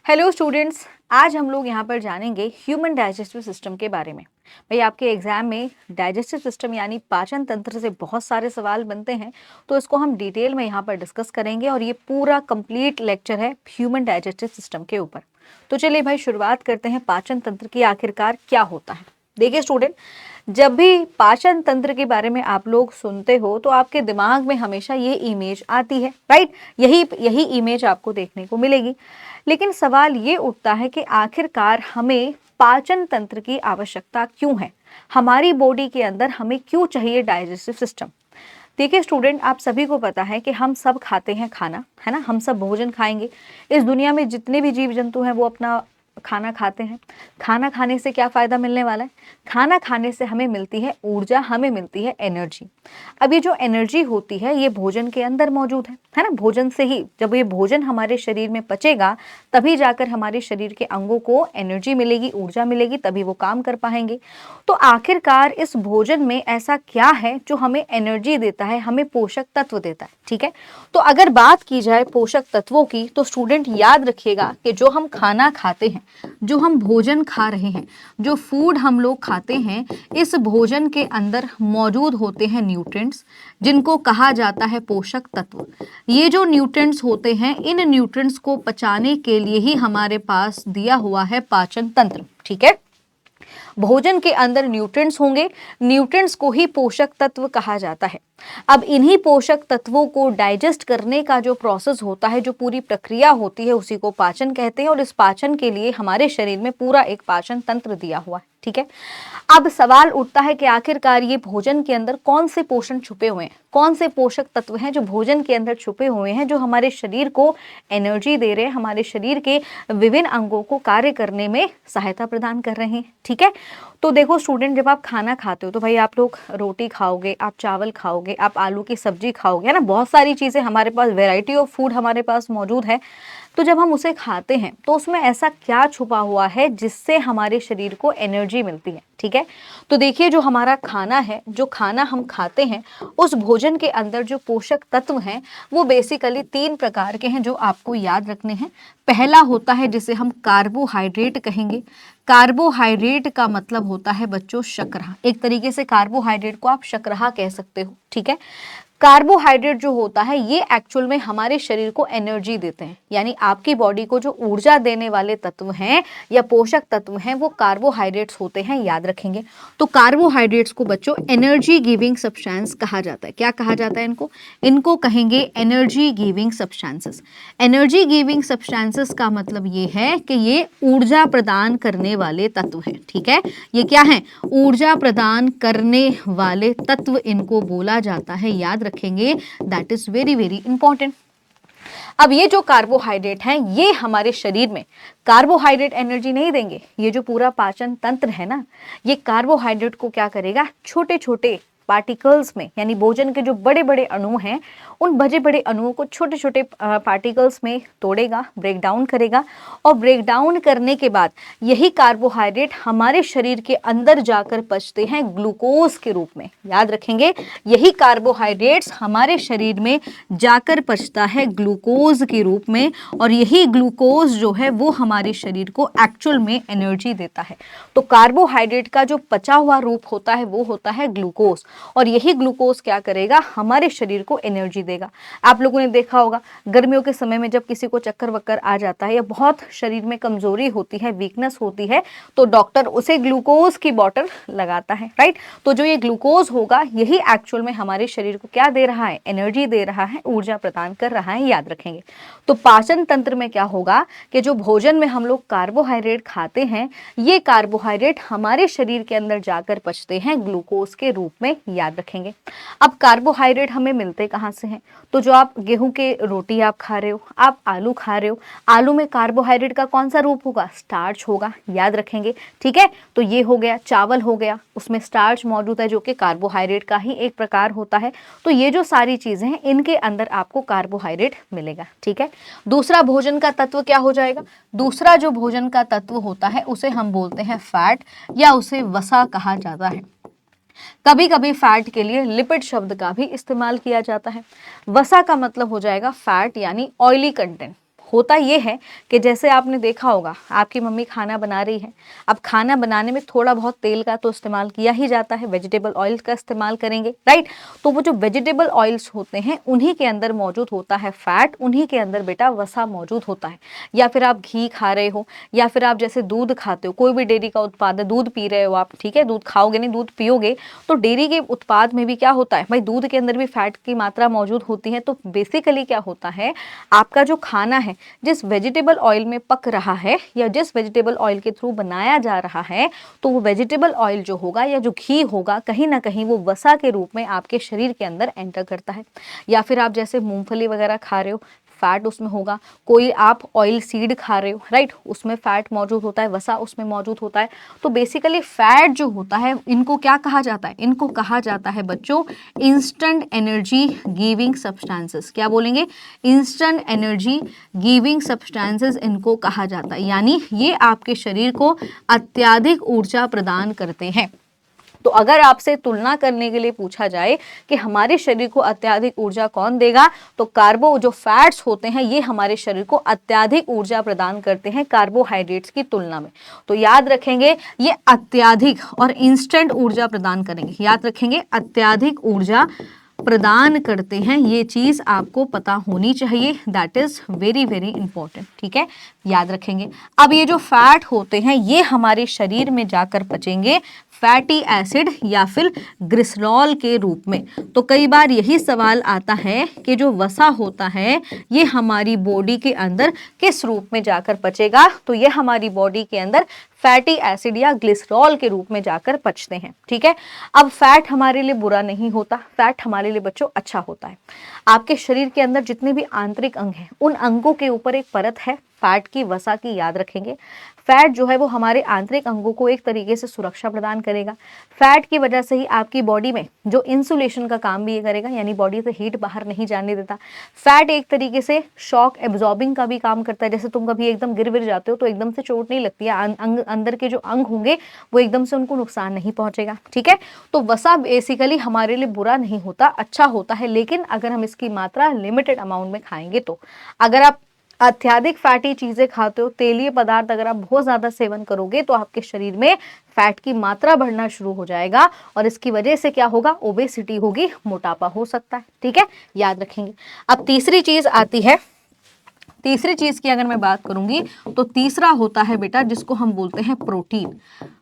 Hello students, आज हम लोग यहाँ पर जानेंगे ह्यूमन डाइजेस्टिव सिस्टम के बारे में। भाई आपके एग्जाम में डाइजेस्टिव सिस्टम यानी पाचन तंत्र से बहुत सारे सवाल बनते हैं, तो इसको हम डिटेल में यहाँ पर डिस्कस करेंगे और ये पूरा कंप्लीट लेक्चर है ह्यूमन डाइजेस्टिव सिस्टम के ऊपर। तो चलिए भाई शुरुआत करते हैं पाचन तंत्र की आखिरकार क्या होता है। देखिए स्टूडेंट, जब भी पाचन तंत्र के बारे में आप लोग सुनते हो तो आपके दिमाग में हमेशा ये इमेज आती है, राइट। यही इमेज आपको देखने को मिलेगी। लेकिन सवाल ये उठता है कि आखिरकार हमें पाचन तंत्र की आवश्यकता क्यों है, हमारी बॉडी के अंदर हमें क्यों चाहिए डाइजेस्टिव सिस्टम। देखिए स्टूडेंट, आप सभी को पता है कि हम सब खाते हैं खाना, है ना। हम सब भोजन खाएंगे। इस दुनिया में जितने भी जीव जंतु हैं वो अपना खाना खाते हैं। खाना खाने से क्या फ़ायदा मिलने वाला है? खाना खाने से हमें मिलती है ऊर्जा, हमें मिलती है एनर्जी। अब ये जो एनर्जी होती है ये भोजन के अंदर मौजूद है ना। भोजन से ही, जब ये भोजन हमारे शरीर में पचेगा तभी जाकर हमारे शरीर के अंगों को एनर्जी मिलेगी, ऊर्जा मिलेगी, तभी वो काम कर पाएंगे। तो आखिरकार इस भोजन में ऐसा क्या है जो हमें एनर्जी देता है, हमें पोषक तत्व देता है, ठीक है। तो अगर बात की जाए पोषक तत्वों की तो स्टूडेंट याद रखिएगा कि जो हम खाना खाते हैं, जो हम भोजन खा रहे हैं, जो फूड हम लोग खाते हैं, इस भोजन के अंदर मौजूद होते हैं न्यूट्रिएंट्स, जिनको कहा जाता है पोषक तत्व। ये जो न्यूट्रिएंट्स होते हैं, इन न्यूट्रिएंट्स को पचाने के लिए ही हमारे पास दिया हुआ है पाचन तंत्र, ठीक है। भोजन के अंदर न्यूट्रिएंट्स होंगे, न्यूट्रिएंट्स को ही पोषक तत्व कहा जाता है। अब इन्हीं पोषक तत्वों को डाइजेस्ट करने का जो प्रोसेस होता है, जो पूरी प्रक्रिया होती है, उसी को पाचन कहते हैं। और इस पाचन के लिए हमारे शरीर में पूरा एक पाचन तंत्र दिया हुआ है, ठीक है। अब सवाल उठता है कि आखिरकार ये भोजन के अंदर कौन से पोषण छुपे हुए हैं, कौन से पोषक तत्व हैं जो भोजन के अंदर छुपे हुए हैं, जो हमारे शरीर को एनर्जी दे रहे हैं, हमारे शरीर के विभिन्न अंगों को कार्य करने में सहायता प्रदान कर रहे हैं, ठीक है। तो देखो स्टूडेंट, जब आप खाना खाते हो तो भाई आप लोग रोटी खाओगे, आप चावल खाओगे, आप आलू की सब्जी खाओगे, है ना। बहुत सारी चीज़ें हमारे पास, वैरायटी ऑफ फूड हमारे पास मौजूद है। तो जब हम उसे खाते हैं तो उसमें ऐसा क्या छुपा हुआ है जिससे हमारे शरीर को एनर्जी मिलती है, ठीक है। तो देखिए, जो हमारा खाना है, जो खाना हम खाते हैं, उस भोजन के अंदर जो पोषक तत्व हैं वो बेसिकली 3 प्रकार के हैं जो आपको याद रखने हैं। पहला होता है जिसे हम कार्बोहाइड्रेट कहेंगे। कार्बोहाइड्रेट का मतलब होता है बच्चों शर्करा। एक तरीके से कार्बोहाइड्रेट को आप शर्करा कह सकते हो, ठीक है। कार्बोहाइड्रेट जो होता है ये एक्चुअल में हमारे शरीर को एनर्जी देते हैं, यानी आपकी बॉडी को जो ऊर्जा देने वाले तत्व हैं या पोषक तत्व हैं वो कार्बोहाइड्रेट्स होते हैं, याद रखेंगे। तो कार्बोहाइड्रेट्स को बच्चों एनर्जी गिविंग सब्सटेंस कहा जाता है। क्या कहा जाता है इनको? इनको कहेंगे energy giving substances. Energy giving substances का मतलब ये है कि ये ऊर्जा प्रदान करने वाले तत्व हैं, ठीक है। ये क्या है? ऊर्जा प्रदान करने वाले तत्व इनको बोला जाता है, याद रखेंगे। That is very very important. अब ये जो कार्बोहाइड्रेट हैं ये हमारे शरीर में कार्बोहाइड्रेट एनर्जी नहीं देंगे। ये जो पूरा पाचन तंत्र है ना, ये कार्बोहाइड्रेट को क्या करेगा? छोटे छोटे पार्टिकल्स में, यानी भोजन के जो बड़े बड़े अणु हैं उन बड़े बड़े अणुओं को छोटे छोटे पार्टिकल्स में तोड़ेगा, ब्रेक डाउन करेगा। और ब्रेक डाउन करने के बाद यही कार्बोहाइड्रेट हमारे शरीर के अंदर जाकर पचते हैं ग्लूकोज के रूप में, याद रखेंगे। यही कार्बोहाइड्रेट्स हमारे शरीर में जाकर पचता है ग्लूकोज के रूप में, और यही ग्लूकोज जो है वो हमारे शरीर को एक्चुअल में एनर्जी देता है। तो कार्बोहाइड्रेट का जो पचा हुआ रूप होता है वो होता है ग्लूकोज, और यही ग्लूकोज क्या करेगा? हमारे शरीर को एनर्जी देगा। आप लोगों ने देखा होगा गर्मियों के समय में जब किसी को चक्कर वक्कर आ जाता है या बहुत शरीर में कमजोरी होती है, वीकनेस होती है, तो डॉक्टर उसे ग्लूकोज की बोतल लगाता है, राइट। तो जो ये ग्लूकोज होगा यही एक्चुअल में हमारे शरीर को क्या दे रहा है? एनर्जी दे रहा है, ऊर्जा प्रदान कर रहा है, याद रखेंगे। तो पाचन तंत्र में क्या होगा कि जो भोजन में हम लोग कार्बोहाइड्रेट खाते हैं, ये कार्बोहाइड्रेट हमारे शरीर के अंदर जाकर पचते हैं ग्लूकोज के रूप में, याद रखेंगे। अब कार्बोहाइड्रेट हमें मिलते कहाँ से हैं? तो जो आप गेहूं के रोटी आप खा रहे हो, आप आलू खा रहे हो, आलू में कार्बोहाइड्रेट का कौन सा रूप होगा? स्टार्च होगा, याद रखेंगे, ठीक है। तो ये हो गया। चावल हो गया, उसमें स्टार्च मौजूद है जो कि कार्बोहाइड्रेट का ही एक प्रकार होता है। तो ये जो सारी चीजें हैं इनके अंदर आपको कार्बोहाइड्रेट मिलेगा, ठीक है। दूसरा भोजन का तत्व क्या हो जाएगा? दूसरा जो भोजन का तत्व होता है उसे हम बोलते हैं फैट, या उसे वसा कहा जाता है। कभी कभी फैट के लिए लिपिड शब्द का भी इस्तेमाल किया जाता है। वसा का मतलब हो जाएगा फैट यानी ऑयली कंटेंट, होता ये है कि जैसे आपने देखा होगा आपकी मम्मी खाना बना रही है, अब खाना बनाने में थोड़ा बहुत तेल का तो इस्तेमाल किया ही जाता है, वेजिटेबल ऑयल का इस्तेमाल करेंगे, राइट। तो वो जो वेजिटेबल ऑयल्स होते हैं उन्हीं के अंदर मौजूद होता है फैट, उन्हीं के अंदर बेटा वसा मौजूद होता है। या फिर आप घी खा रहे हो, या फिर आप जैसे दूध खाते हो, कोई भी डेयरी का उत्पाद है, दूध पी रहे हो आप, ठीक है, दूध खाओगे नहीं दूध पियोगे, तो डेयरी के उत्पाद में भी क्या होता है भाई, दूध के अंदर भी फैट की मात्रा मौजूद होती है। तो बेसिकली क्या होता है, आपका जो खाना है जिस वेजिटेबल ऑयल में पक रहा है या जिस वेजिटेबल ऑयल के थ्रू बनाया जा रहा है, तो वो वेजिटेबल ऑयल जो होगा या जो घी होगा कहीं ना कहीं वो वसा के रूप में आपके शरीर के अंदर एंटर करता है। या फिर आप जैसे मूंगफली वगैरह खा रहे हो, फैट उसमें होगा। कोई आप ऑयल सीड खा रहे हो, राइट, उसमें फैट मौजूद होता है, वसा उसमें मौजूद होता है। तो बेसिकली फैट जो होता है इनको क्या कहा जाता है, इनको कहा जाता है बच्चों इंस्टेंट एनर्जी गिविंग सब्सटेंसेस। क्या बोलेंगे, इंस्टेंट एनर्जी गिविंग सब्सटेंसेस इनको कहा जाता है, यानी ये आपके शरीर को अत्यधिक ऊर्जा प्रदान करते हैं। तो अगर आपसे तुलना करने के लिए पूछा जाए कि हमारे शरीर को अत्यधिक ऊर्जा कौन देगा, तो कार्बो जो फैट्स होते हैं ये हमारे शरीर को अत्यधिक ऊर्जा प्रदान करते हैं कार्बोहाइड्रेट्स की तुलना में। तो याद रखेंगे ये अत्यधिक और इंस्टेंट ऊर्जा प्रदान करेंगे, याद रखेंगे अत्यधिक ऊर्जा प्रदान करते हैं, ये चीज आपको पता होनी चाहिए, that is very very important, ठीक है, याद रखेंगे। अब ये जो फैट होते हैं ये हमारे शरीर में जाकर पचेंगे फैटी एसिड या फिर ग्लिसरॉल के रूप में। तो कई बार यही सवाल आता है कि जो वसा होता है ये हमारी बॉडी के अंदर किस रूप में जाकर पचेगा, तो ये हमारी बॉडी के अंदर फैटी एसिड या ग्लिसरॉल के रूप में जाकर पचते हैं, ठीक है। अब फैट हमारे लिए बुरा नहीं होता, फैट हमारे लिए बच्चों अच्छा होता है। आपके शरीर के अंदर जितने भी आंतरिक अंग हैं उन अंगों के ऊपर एक परत है फैट की, वसा की, याद रखेंगे। फैट जो है वो हमारे आंतरिक अंगों को एक तरीके से सुरक्षा प्रदान करेगा। फैट की वजह से ही आपकी बॉडी में जो इंसुलेशन का काम भी ये करेगा, यानी बॉडी से हीट बाहर नहीं जाने देता। फैट एक तरीके से शॉक एब्जॉर्बिंग का भी काम करता है, जैसे तुम कभी एकदम गिर विर जाते हो तो एकदम से चोट नहीं लगती है, अंदर के जो अंग होंगे वो एकदम से उनको नुकसान नहीं पहुंचेगा, ठीक है। तो वसा बेसिकली हमारे लिए बुरा नहीं होता, अच्छा होता है, लेकिन अगर हम इसकी मात्रा लिमिटेड अमाउंट में खाएंगे तो। अगर आप अत्यधिक फैटी चीजें खाते हो, तेलीय पदार्थ अगर आप बहुत ज्यादा सेवन करोगे तो आपके शरीर में फैट की मात्रा बढ़ना शुरू हो जाएगा और इसकी वजह से क्या होगा, ओबेसिटी होगी, मोटापा हो सकता है, ठीक है, याद रखेंगे। अब तीसरी चीज आती है, तीसरी चीज की अगर मैं बात करूंगी तो तीसरा होता है बेटा जिसको हम बोलते हैं प्रोटीन।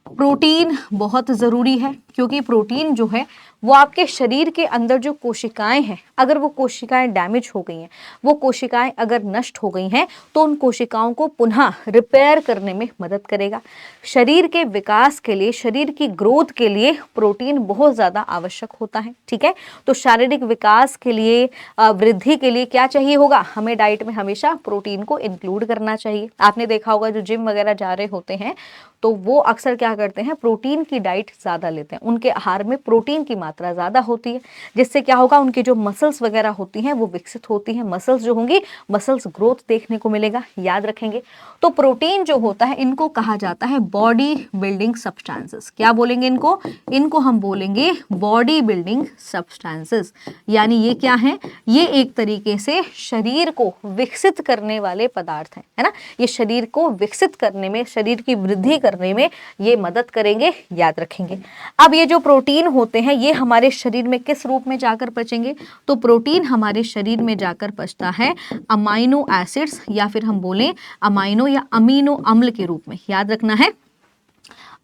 प्रोटीन बहुत ज़रूरी है क्योंकि प्रोटीन जो है वो आपके शरीर के अंदर जो कोशिकाएं हैं, अगर वो कोशिकाएं डैमेज हो गई हैं, वो कोशिकाएं अगर नष्ट हो गई हैं, तो उन कोशिकाओं को पुनः रिपेयर करने में मदद करेगा। शरीर के विकास के लिए, शरीर की ग्रोथ के लिए प्रोटीन बहुत ज़्यादा आवश्यक होता है, ठीक है। तो शारीरिक विकास के लिए, वृद्धि के लिए क्या चाहिए होगा, हमें डाइट में हमेशा प्रोटीन को इंक्लूड करना चाहिए। आपने देखा होगा जो जिम वगैरह जा रहे होते हैं तो वो अक्सर क्या करते हैं, प्रोटीन की डाइट ज़्यादा लेते हैं, उनके आहार में प्रोटीन की मात्रा ज़्यादा होती है, जिससे क्या होगा, उनकी जो मसल्स वगैरह होती हैं वो विकसित होती हैं, मसल्स जो होंगी मसल्स ग्रोथ देखने को मिलेगा, याद रखेंगे। तो प्रोटीन जो होता है इनको कहा जाता है बॉडी बिल्डिंग सब्सटेंसेस। क्या बोलेंगे इनको, इनको हम बोलेंगे बॉडी बिल्डिंग सब्सटेंसेस, यानी ये क्या है, ये एक तरीके से शरीर को विकसित करने वाले पदार्थ हैं, है ना। ये शरीर को विकसित करने में, शरीर की वृद्धि करने में ये मदद करेंगे, याद रखेंगे। अब ये जो प्रोटीन होते हैं ये हमारे शरीर में किस रूप में जाकर पचेंगे, तो प्रोटीन हमारे शरीर में जाकर पचता है अमाइनो एसिड्स या फिर हम बोलें अमाइनो या अमीनो अम्ल के रूप में, याद रखना है,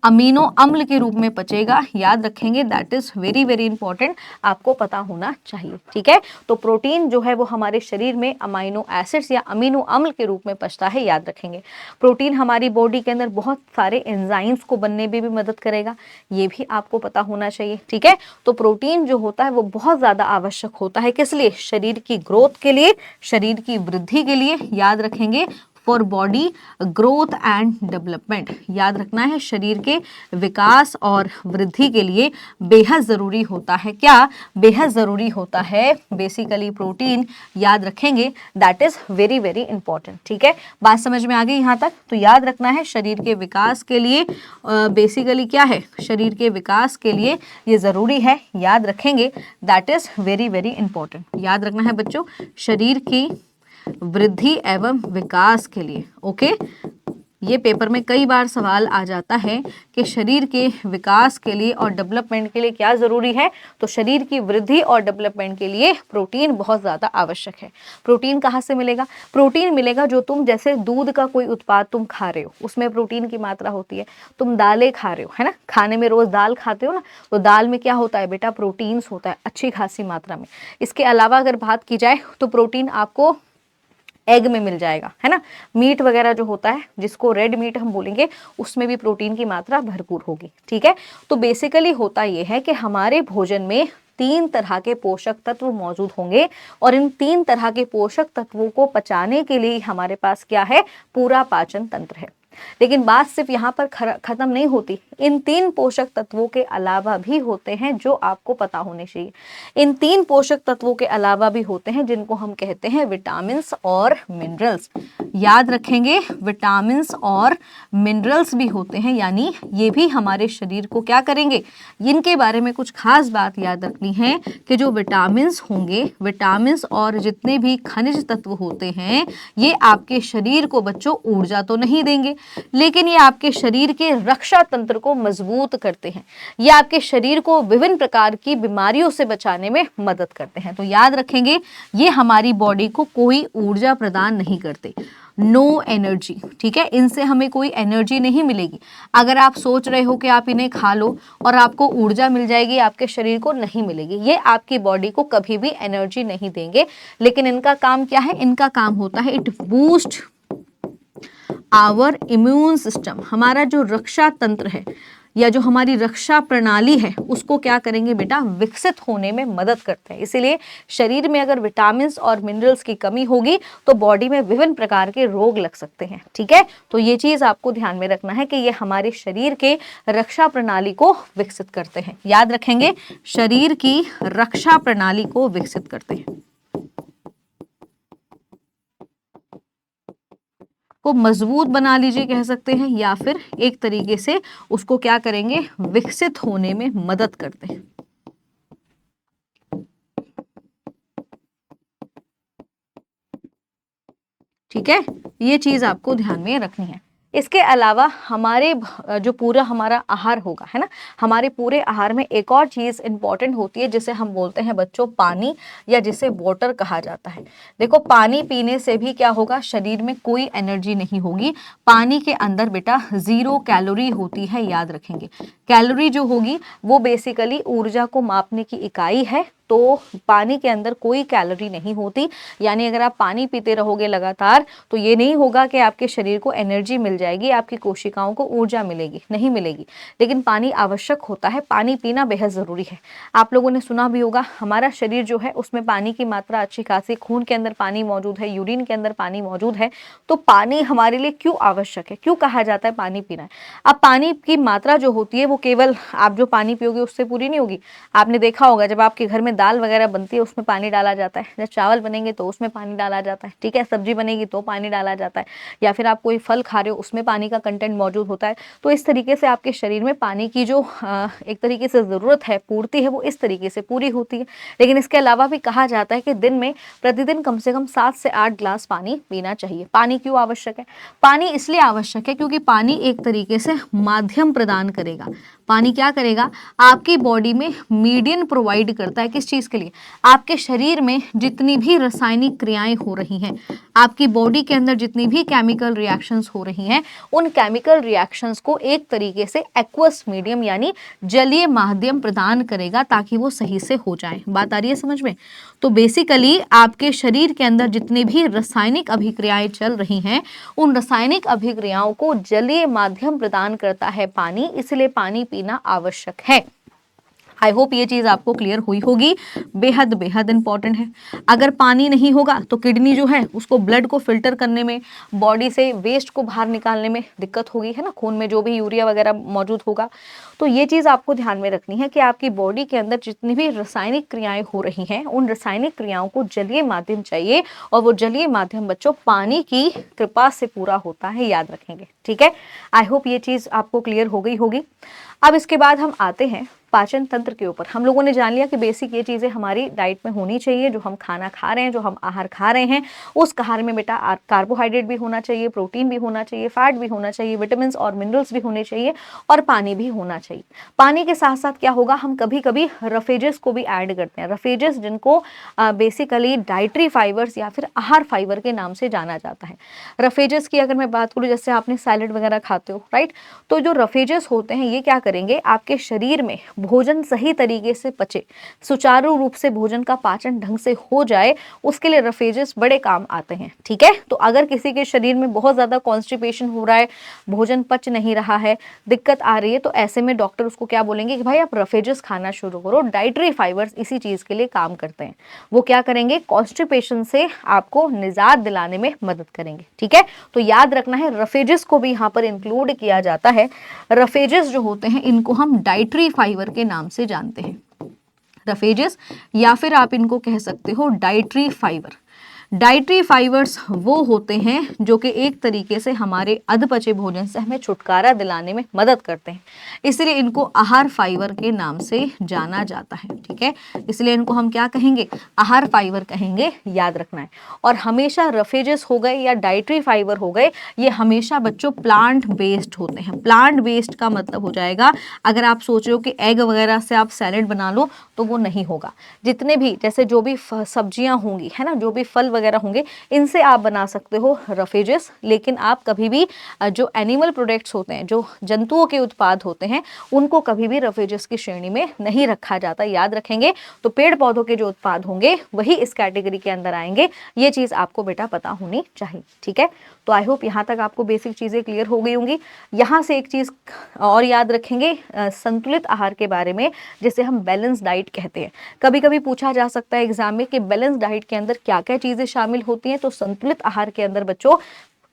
अमीनो अम्ल के रूप में पचेगा, याद रखेंगे, that is very very important, आपको पता होना चाहिए, ठीक है। तो प्रोटीन जो है वो हमारे शरीर में अमाइनो एसिड्स या अमीनो अम्ल के रूप में पचता है, याद रखेंगे। प्रोटीन हमारी बॉडी के अंदर बहुत सारे एंजाइम्स को बनने में भी मदद करेगा, ये भी आपको पता होना चाहिए, ठीक है। तो प्रोटीन जो होता है वो बहुत ज़्यादा आवश्यक होता है, किस लिए, शरीर की ग्रोथ के लिए, शरीर की वृद्धि के लिए, याद रखेंगे, for body growth and development, याद रखना है, शरीर के विकास और वृद्धि के लिए बेहद ज़रूरी होता है, क्या, बेहद ज़रूरी होता है बेसिकली प्रोटीन, याद रखेंगे, that is very very important, ठीक है। बात समझ में आ गई यहाँ तक, तो याद रखना है शरीर के विकास के लिए बेसिकली क्या है, शरीर के विकास के लिए ये ज़रूरी है, याद रखेंगे, that is very very important, याद रखना है बच्चों, शरीर की वृद्धि एवं विकास के लिए। ओके, ये पेपर में कई बार सवाल आ जाता है कि शरीर के विकास के लिए और डेवलपमेंट के लिए क्या ज़रूरी है। तो शरीर की वृद्धि और डेवलपमेंट के लिए प्रोटीन बहुत ज़्यादा आवश्यक है। प्रोटीन कहाँ से मिलेगा? प्रोटीन मिलेगा जो तुम, जैसे दूध का कोई उत्पाद तुम खा रहे हो, उसमें प्रोटीन की मात्रा होती है। तुम दालें खा रहे हो, है ना, खाने में रोज़ दाल खाते हो ना, तो दाल में क्या होता है बेटा? प्रोटीन्स होता है अच्छी खासी मात्रा में। इसके अलावा अगर बात की जाए तो प्रोटीन आपको एग में मिल जाएगा, है ना। मीट वगैरह जो होता है, जिसको रेड मीट हम बोलेंगे, उसमें भी प्रोटीन की मात्रा भरपूर होगी। ठीक है, तो बेसिकली होता यह है कि हमारे भोजन में 3 तरह के पोषक तत्व मौजूद होंगे और इन 3 तरह के पोषक तत्वों को पचाने के लिए हमारे पास क्या है? पूरा पाचन तंत्र है। लेकिन बात सिर्फ यहाँ पर खत्म नहीं होती। इन 3 पोषक तत्वों के अलावा भी होते हैं जो आपको पता होने चाहिए। इन 3 पोषक तत्वों के अलावा भी होते हैं जिनको हम कहते हैं विटामिन्स और मिनरल्स। याद रखेंगे, विटामिन्स और मिनरल्स भी होते हैं, यानी ये भी हमारे शरीर को क्या करेंगे? इनके बारे में कुछ खास बात याद रखनी है कि जो विटामिन्स होंगे, विटामिन्स और जितने भी खनिज तत्व होते हैं, ये आपके शरीर को बच्चों ऊर्जा तो नहीं देंगे, लेकिन ये आपके शरीर के रक्षा तंत्र को मजबूत करते हैं। ये आपके शरीर को विभिन्न प्रकार की बीमारियों से बचाने में मदद करते हैं। तो याद रखेंगे, ये हमारी बॉडी को कोई ऊर्जा प्रदान नहीं करते। नो एनर्जी, ठीक है, इनसे हमें कोई एनर्जी नहीं मिलेगी। अगर आप सोच रहे हो कि आप इन्हें खा लो और आपको ऊर्जा मिल जाएगी, आपके शरीर को नहीं मिलेगी। ये आपकी बॉडी को कभी भी एनर्जी नहीं देंगे। लेकिन इनका काम क्या है? इनका काम होता है it boost our immune system. हमारा जो रक्षा तंत्र है या जो हमारी रक्षा प्रणाली है, उसको क्या करेंगे बेटा? विकसित होने में मदद करते हैं। इसीलिए शरीर में अगर विटामिन्स और मिनरल्स की कमी होगी तो बॉडी में विभिन्न प्रकार के रोग लग सकते हैं। ठीक है, तो ये चीज आपको ध्यान में रखना है कि ये हमारे शरीर के रक्षा प्रणाली को विकसित करते हैं। याद रखेंगे, शरीर की रक्षा प्रणाली को विकसित करते हैं, को मजबूत बना लीजिए कह सकते हैं, या फिर एक तरीके से उसको क्या करेंगे? विकसित होने में मदद करते हैं। ठीक है, ये चीज आपको ध्यान में रखनी है। इसके अलावा हमारे जो पूरा हमारा आहार होगा, है ना, हमारे पूरे आहार में एक और चीज़ इंपॉर्टेंट होती है जिसे हम बोलते हैं बच्चों पानी, या जिसे वाटर कहा जाता है। देखो, पानी पीने से भी क्या होगा? शरीर में कोई एनर्जी नहीं होगी। पानी के अंदर बेटा 0 कैलोरी होती है, याद रखेंगे। कैलोरी जो होगी वो बेसिकली ऊर्जा को मापने की इकाई है। तो पानी के अंदर कोई कैलोरी नहीं होती, यानी अगर आप पानी पीते रहोगे लगातार तो ये नहीं होगा कि आपके शरीर को एनर्जी मिल जाएगी, आपकी कोशिकाओं को ऊर्जा मिलेगी, नहीं मिलेगी। लेकिन पानी आवश्यक होता है, पानी पीना बेहद ज़रूरी है। आप लोगों ने सुना भी होगा, हमारा शरीर जो है उसमें पानी की मात्रा अच्छी खासी, खून के अंदर पानी मौजूद है, यूरिन के अंदर पानी मौजूद है। तो पानी हमारे लिए क्यों आवश्यक है, क्यों कहा जाता है पानी पीना है? अब पानी की मात्रा जो होती है वो केवल आप जो पानी पियोगे उससे पूरी नहीं होगी। आपने देखा होगा जब आपके घर में दाल वगैरह बनती है उसमें पानी डाला जाता है, जब चावल बनेंगे तो उसमें पानी डाला जाता है, ठीक है, सब्जी बनेगी तो पानी डाला जाता है, या फिर आप कोई फल खा रहे हो उसमें पानी का कंटेंट मौजूद होता है। तो इस तरीके से आपके शरीर में पानी की जो एक तरीके से ज़रूरत है, पूर्ति है, वो इस तरीके से पूरी होती है। लेकिन इसके अलावा भी कहा जाता है कि दिन में प्रतिदिन कम से कम 7 से 8 ग्लास पानी पीना चाहिए। पानी क्यों आवश्यक है? पानी इसलिए आवश्यक है क्योंकि पानी एक तरीके से माध्यम प्रदान करेगा। पानी क्या करेगा? आपकी बॉडी में मीडियम प्रोवाइड करता है। किस चीज़ के लिए? आपके शरीर में जितनी भी रासायनिक क्रियाएं हो रही हैं, आपकी बॉडी के अंदर जितनी भी केमिकल रिएक्शंस हो रही हैं, उन केमिकल रिएक्शंस को एक तरीके से एक्वस मीडियम यानी जलीय माध्यम प्रदान करेगा ताकि वो सही से हो जाए। बात आ रही है समझ में? तो बेसिकली आपके शरीर के अंदर जितनी भी रासायनिक अभिक्रियाएं चल रही हैं, उन रासायनिक अभिक्रियाओं को जलीय माध्यम प्रदान करता है पानी, इसलिए पानी पीना आवश्यक है। आई होप ये चीज़ आपको क्लियर हुई होगी। बेहद बेहद इंपॉर्टेंट है। अगर पानी नहीं होगा तो किडनी जो है उसको ब्लड को फिल्टर करने में, बॉडी से वेस्ट को बाहर निकालने में दिक्कत होगी, है ना, खून में जो भी यूरिया वगैरह मौजूद होगा। तो ये चीज़ आपको ध्यान में रखनी है कि आपकी बॉडी के अंदर जितनी भी रासायनिक क्रियाएं हो रही हैं, उन रासायनिक क्रियाओं को जलीय माध्यम चाहिए, और वो जलीय माध्यम बच्चों पानी की कृपा से पूरा होता है, याद रखेंगे। ठीक है, आई होप ये चीज़ आपको क्लियर हो गई होगी। अब इसके बाद हम आते हैं पाचन तंत्र के ऊपर। हम लोगों ने जान लिया कि बेसिक ये चीज़ें हमारी डाइट में होनी चाहिए, जो हम खाना खा रहे हैं, जो हम आहार खा रहे हैं, उस आहार में बेटा कार्बोहाइड्रेट भी होना चाहिए, प्रोटीन भी होना चाहिए, फैट भी होना चाहिए, विटामिन और मिनरल्स भी होने चाहिए और पानी भी होना चाहिए। पानी के साथ साथ क्या होगा, हम कभी कभी रफेजेस को भी ऐड करते हैं। रफेजेस जिनको बेसिकली डाइटरी फाइबर्स या फिर आहार फाइबर के नाम से जाना जाता है। रफेजेस की अगर मैं बात करूँ, जैसे आपने सैलेड वगैरह खाते हो, राइट, तो जो रफेजेस होते हैं ये क्या करेंगे, आपके शरीर में भोजन सही तरीके से पचे, सुचारू रूप से भोजन का पाचन ढंग से हो जाए, उसके लिए रफेजेस बड़े काम आते हैं। ठीक है, तो अगर किसी के शरीर में बहुत ज़्यादा कॉन्स्टिपेशन हो रहा है, भोजन पच नहीं रहा है, दिक्कत आ रही है, तो ऐसे में डॉक्टर उसको क्या बोलेंगे कि भाई आप रफेजेस खाना शुरू करो। डाइटरी फाइबर्स इसी चीज़ के लिए काम करते हैं, वो क्या करेंगे, कॉन्स्टिपेशन से आपको निजात दिलाने में मदद करेंगे। ठीक है, तो याद रखना है रफेजेस को भी यहाँ पर इंक्लूड किया जाता है। रफेजेस जो होते हैं इनको हम डाइटरी फाइबर के नाम से जानते हैं, रफेजेस, या फिर आप इनको कह सकते हो डाइटरी फाइबर। डाइटरी फाइबर्स वो होते हैं जो कि एक तरीके से हमारे अधपचे भोजन से हमें छुटकारा दिलाने में मदद करते हैं, इसलिए इनको आहार फाइबर के नाम से जाना जाता है। ठीक है, इसलिए इनको हम क्या कहेंगे, आहार फाइबर कहेंगे, याद रखना है। और हमेशा रफेजेस हो गए या डाइटरी फाइबर हो गए, ये हमेशा बच्चों प्लांट बेस्ड होते हैं। प्लांट बेस्ड का मतलब हो जाएगा, अगर आप सोच रहे हो कि एग वगैरह से आप सैलेड बना लो तो वो नहीं होगा। जितने भी जैसे जो भी सब्जियां होंगी, है ना, जो भी फल वगैरह होंगे, इनसे आप बना सकते हो रफेजेस, लेकिन आप कभी भी जो एनिमल प्रोडक्ट्स होते हैं, जो जंतुओं के उत्पाद होते हैं, उनको कभी भी रफेजेस की श्रेणी में नहीं रखा जाता, याद रखेंगे। तो पेड़ पौधों के जो उत्पाद होंगे वही इस कैटेगरी के अंदर आएंगे, ये चीज़ आपको बेटा पता होनी चाहिए। ठीक है, तो आई होप यहाँ तक आपको बेसिक चीज़ें क्लियर हो गई होंगी। यहाँ से एक चीज़ और याद रखेंगे संतुलित आहार के बारे में, जिसे हम बैलेंस डाइट कहते हैं। कभी कभी पूछा जा सकता है एग्जाम में कि बैलेंस डाइट के अंदर क्या क्या चीज़ें शामिल होती हैं। तो संतुलित आहार के अंदर बच्चों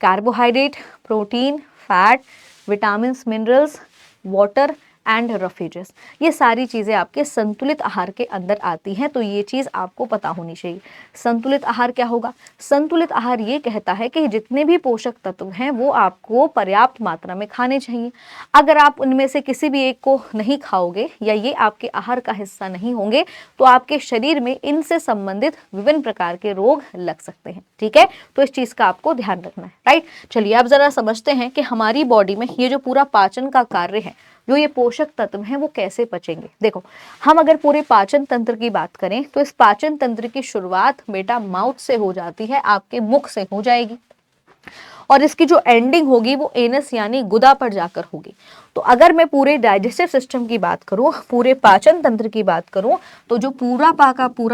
carbohydrate, protein, fat, vitamin, minerals, water and roughages, ये सारी चीज़ें आपके संतुलित आहार के अंदर आती हैं। तो ये चीज़ आपको पता होनी चाहिए। संतुलित आहार क्या होगा, संतुलित आहार ये कहता है कि जितने भी पोषक तत्व हैं वो आपको पर्याप्त मात्रा में खाने चाहिए। अगर आप उनमें से किसी भी एक को नहीं खाओगे या ये आपके आहार का हिस्सा नहीं होंगे, तो आपके शरीर में इनसे संबंधित विभिन्न प्रकार के रोग लग सकते हैं। ठीक है, तो इस चीज़ का आपको ध्यान रखना है, राइट। चलिए अब जरा समझते हैं कि हमारी बॉडी में ये जो पूरा पाचन का कार्य है, जो ये पोषक तत्व हैं वो कैसे पचेंगे। देखो, हम अगर पूरे पाचन तंत्र की बात करें तो इस पाचन तंत्र की शुरुआत बेटा माउथ से हो जाती है, आपके मुख से हो जाएगी, और इसकी जो एंडिंग होगी वो एनस यानी गुदा पर जाकर होगी। तो अगर मैं पूरे डाइजेस्टिव सिस्टम की बात करूं, पूरे पाचन तंत्र की बात करूं, तो जो पूरा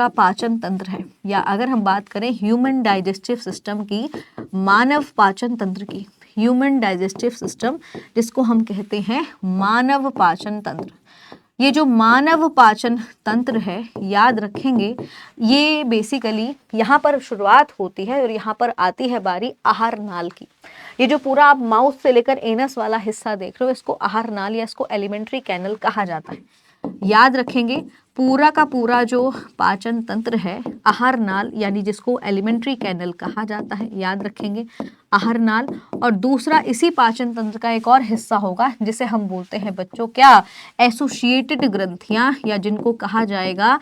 पाचन तंत्र है, या अगर हम बात करें ह्यूमन डाइजेस्टिव सिस्टम की, मानव पाचन तंत्र की, ह्यूमन डाइजेस्टिव सिस्टम जिसको हम कहते हैं मानव पाचन तंत्र, ये जो मानव पाचन तंत्र है, याद रखेंगे, ये बेसिकली यहाँ पर शुरुआत होती है और यहाँ पर आती है बारी आहार नाल की। ये जो पूरा आप माउथ से लेकर एनस वाला हिस्सा देख रहे हो, इसको आहार नाल या इसको एलिमेंट्री कैनल कहा जाता है। याद रखेंगे, पूरा का पूरा जो पाचन तंत्र है, आहार नाल यानी जिसको एलिमेंट्री कैनल कहा जाता है, याद रखेंगे आहार नाल। और दूसरा इसी पाचन तंत्र का एक और हिस्सा होगा जिसे हम बोलते हैं बच्चों क्या, एसोसिएटेड ग्रंथियां, या जिनको कहा जाएगा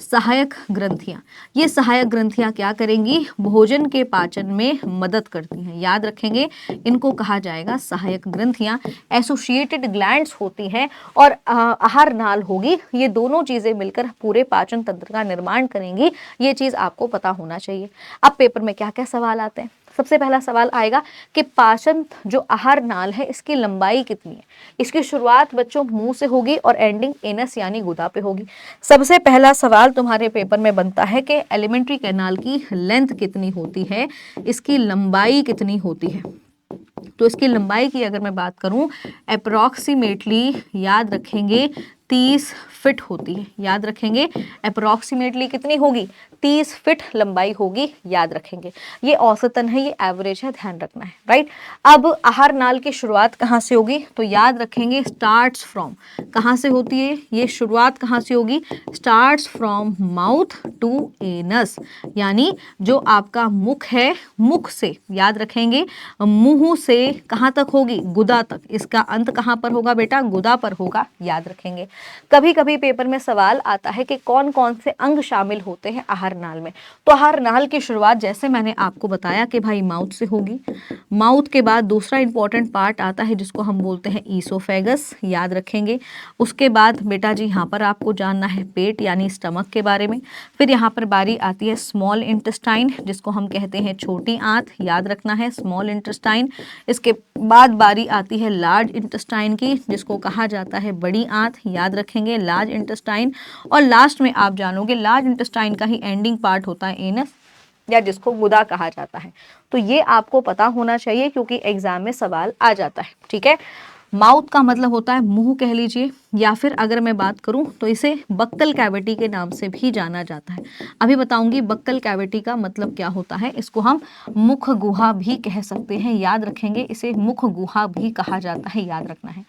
सहायक ग्रंथियां। ये सहायक ग्रंथियां क्या करेंगी, भोजन के पाचन में मदद करती हैं, याद रखेंगे, इनको कहा जाएगा सहायक ग्रंथियां। एसोसिएटेड ग्लैंड्स होती हैं और आहार नाल होगी, ये दोनों चीजें मिलकर पूरे पाचन तंत्र का निर्माण करेंगी। ये चीज आपको पता होना चाहिए। अब पेपर में क्या क्या सवाल आते हैं, सबसे पहला सवाल आएगा कि पाचन जो आहार नाल है इसकी लंबाई कितनी है। इसकी शुरुआत बच्चों मुंह से होगी और एंडिंग एनस यानी गुदा पे होगी। सबसे पहला सवाल तुम्हारे पेपर में बनता है कि एलिमेंट्री कैनाल की लेंथ कितनी होती है, इसकी लंबाई कितनी होती है। तो इसकी लंबाई की अगर मैं बात करूं, अप्रॉक्सीमेटली याद रखेंगे 30 फीट होती है। याद रखेंगे अप्रॉक्सीमेटली कितनी होगी, 30 फीट लंबाई होगी, याद रखेंगे। ये औसतन है, ये एवरेज है, ध्यान रखना है, राइट। अब आहार नाल की शुरुआत कहाँ से होगी, तो याद रखेंगे स्टार्ट्स फ्रॉम, कहाँ से होती है ये शुरुआत, कहाँ से होगी, starts from mouth to anus, यानी जो आपका मुख है, मुख से, याद रखेंगे, मुंह से कहाँ तक होगी, गुदा तक। इसका अंत कहाँ पर होगा बेटा, गुदा पर होगा, याद रखेंगे। कभी कभी पेपर में सवाल आता है कि कौन कौन से अंग शामिल होते हैं आहार नाल में। तो आहार नाल की शुरुआत जैसे मैंने आपको बताया कि भाई माउथ से होगी। माउथ के बाद दूसरा इंपॉर्टेंट पार्ट आता है जिसको हम बोलते हैं ईसोफेगस, याद रखेंगे। उसके बाद बेटा जी यहाँ पर आपको जानना है पेट यानी स्टमक के बारे में। फिर यहाँ पर बारी आती है स्मॉल इंटेस्टाइन जिसको हम कहते हैं छोटी आंत, याद रखना है स्मॉल इंटेस्टाइन। इसके बाद बारी आती है लार्ज इंटेस्टाइन की जिसको कहा जाता है बड़ी आंत, याद रखेंगे लार्ज इंटेस्टाइन। और लास्ट में आप जानोगे लार्ज इंटेस्टाइन का ही एंडिंग पार्ट होता है एनस या जिसको गुदा कहा जाता है। तो ये आपको पता होना चाहिए क्योंकि एग्जाम में सवाल आ जाता है, ठीक है। माउथ का मतलब होता है मुंह कह लीजिए, या फिर अगर मैं बात करूं तो इसे बक्कल कैविटी के नाम से भी जाना जाता है। अभी बताऊंगी बक्कल कैविटी का मतलब क्या होता है। इसको हम मुख गुहा भी कह सकते हैं, याद रखेंगे इसे मुख गुहा भी कहा जाता है, याद रखना है।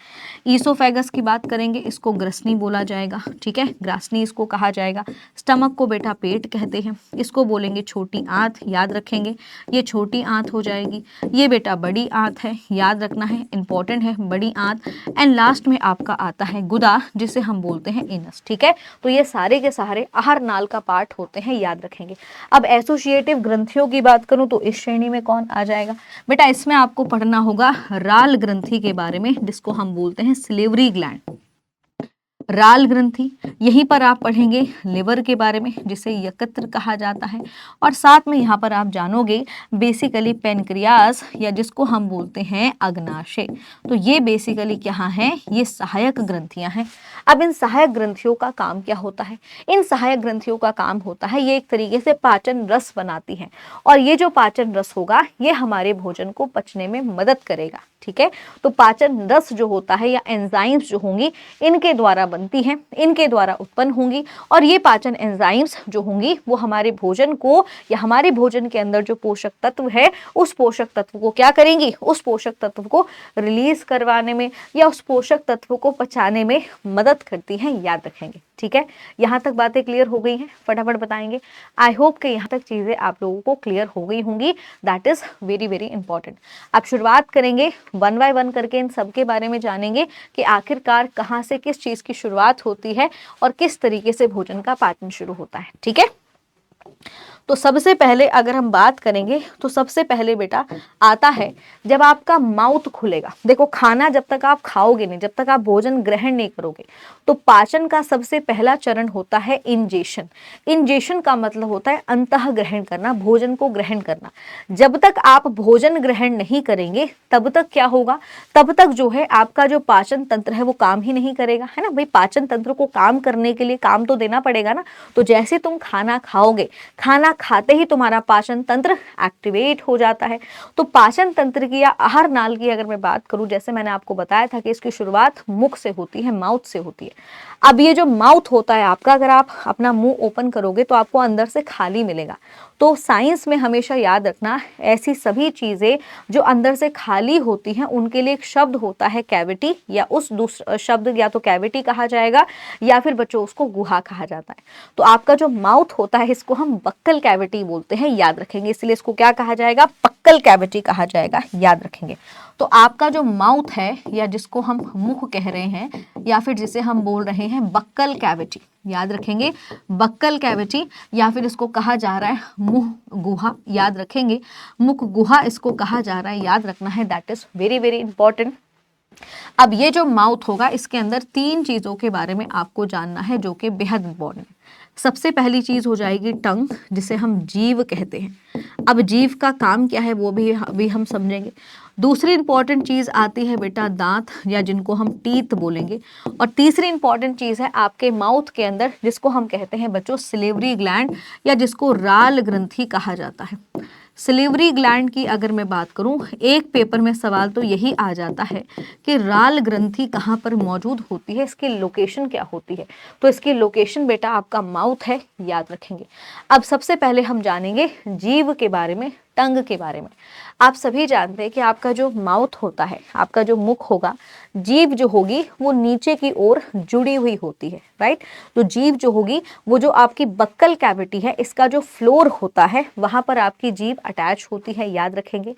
ईसोफेगस की बात करेंगे, इसको ग्रसनी बोला जाएगा, ठीक है, ग्रासनी इसको कहा जाएगा। स्टमक को बेटा पेट कहते हैं, इसको बोलेंगे छोटी आंत, याद रखेंगे ये छोटी आंत हो जाएगी। ये बेटा बड़ी आंत है, याद रखना है, इंपॉर्टेंट है बड़ी आंत। एंड लास्ट में आपका आता है गुदा जिसे हम बोलते हैं एनस, ठीक है। तो ये सारे के सारे आहार नाल का पार्ट होते हैं, याद रखेंगे। अब एसोसिएटिव ग्रंथियों की बात करूं तो इस श्रेणी में कौन आ जाएगा बेटा, इसमें आपको पढ़ना होगा राल ग्रंथि के बारे में जिसको हम बोलते हैं सिलिवरी ग्लैंड, राल ग्रंथि। यहीं पर आप पढ़ेंगे लिवर के बारे में जिसे यकृत कहा जाता है। और साथ में यहाँ पर आप जानोगे बेसिकली पेनक्रियास या जिसको हम बोलते हैं अग्नाशय। तो ये बेसिकली क्या है, ये सहायक ग्रंथियां हैं। अब इन सहायक ग्रंथियों का काम क्या होता है, इन सहायक ग्रंथियों का काम होता है ये एक तरीके से पाचन रस बनाती हैं। और ये जो पाचन रस होगा ये हमारे भोजन को पचने में मदद करेगा, ठीक है। तो पाचन रस जो होता है या एंजाइम्स जो होंगी इनके द्वारा बनती हैं, इनके द्वारा उत्पन्न होंगी। और ये पाचन एंजाइम्स जो होंगी वो हमारे भोजन को या हमारे भोजन के अंदर जो पोषक तत्व है उस पोषक तत्व को क्या करेंगी, उस पोषक तत्व को रिलीज करवाने में या उस पोषक तत्व को पचाने में मदद करती हैं, याद रखेंगे, ठीक है। यहाँ तक बातें क्लियर हो गई हैं, फटाफट बताएंगे। आई होप कि यहाँ तक चीजें आप लोगों को क्लियर हो गई होंगी, that is very very important. अब शुरुआत करेंगे वन बाय वन करके, इन सब के बारे में जानेंगे कि आखिरकार कहाँ से किस चीज की शुरुआत होती है और किस तरीके से भोजन का पाचन शुरू होता है, ठीक है। तो सबसे पहले अगर हम बात करेंगे तो सबसे पहले बेटा आता है जब आपका माउथ खुलेगा। देखो खाना जब तक आप खाओगे नहीं, जब तक आप भोजन ग्रहण नहीं करोगे, तो पाचन का सबसे पहला चरण होता है इंजेशन। इंजेशन का मतलब होता है अंतः ग्रहण करना, भोजन को ग्रहण करना। जब तक आप भोजन ग्रहण नहीं करेंगे तब तक क्या होगा, तब तक जो है आपका जो पाचन तंत्र है वो काम ही नहीं करेगा, है ना भाई। पाचन तंत्र को काम करने के लिए काम तो देना पड़ेगा ना। तो जैसे तुम खाना खाओगे, खाना खाते ही तुम्हारा पाचन तंत्र एक्टिवेट हो जाता है। तो पाचन तंत्र की या आहार नाल की अगर मैं बात करूं, जैसे मैंने आपको बताया था कि इसकी शुरुआत मुख से होती है, माउथ से होती है। अब ये जो माउथ होता है आपका, अगर आप अपना मुंह ओपन करोगे तो आपको अंदर से खाली मिलेगा। तो साइंस में हमेशा याद रखना, ऐसी सभी चीजें जो अंदर से खाली होती हैं उनके लिए एक शब्द होता है कैविटी, या उस दूसरा शब्द या तो कैविटी कहा जाएगा या फिर बच्चों उसको गुहा कहा जाता है। तो आपका जो माउथ होता है इसको हम बक्कल कैविटी बोलते हैं, याद रखेंगे। इसलिए इसको क्या कहा जाएगा, बक्कल कैविटी कहा जाएगा, याद रखेंगे। तो आपका जो माउथ है या जिसको हम मुख कह रहे हैं या फिर जिसे हम बोल रहे हैं बक्कल कैविटी, याद रखेंगे बक्कल कैविटी, या फिर इसको कहा जा रहा है मुंह गुहा, याद रखेंगे मुख गुहा इसको कहा जा रहा है, याद रखना है, that is very very important. अब ये जो माउथ होगा इसके अंदर तीन चीजों के बारे में आपको जानना है जो कि बेहद इंपॉर्टेंट है। सबसे पहली चीज हो जाएगी टंग, जिसे हम जीव कहते हैं। अब जीव का काम क्या है वो भी हम समझेंगे। दूसरी इंपॉर्टेंट चीज आती है बेटा दांत, या जिनको हम टीथ बोलेंगे। और तीसरी इंपॉर्टेंट चीज है आपके माउथ के अंदर जिसको हम कहते हैं बच्चों सिलिवरी ग्लैंड, या जिसको राल ग्रंथि कहा जाता है। सिलिवरी ग्लैंड की अगर मैं बात करूं, एक पेपर में सवाल तो यही आ जाता है कि राल ग्रंथि कहाँ पर मौजूद होती है, इसकी लोकेशन क्या होती है। तो इसकी लोकेशन बेटा आपका माउथ है, याद रखेंगे। अब सबसे पहले हम जानेंगे जीव के बारे में, टंग के बारे में। आप सभी जानते हैं कि आपका जो माउथ होता है, आपका जो मुख होगा, जीभ जो होगी वो नीचे की ओर जुड़ी हुई होती है, राइट। तो जीभ जो होगी वो जो आपकी बक्कल कैविटी है, इसका जो फ्लोर होता है वहां पर आपकी जीभ अटैच होती है, याद रखेंगे।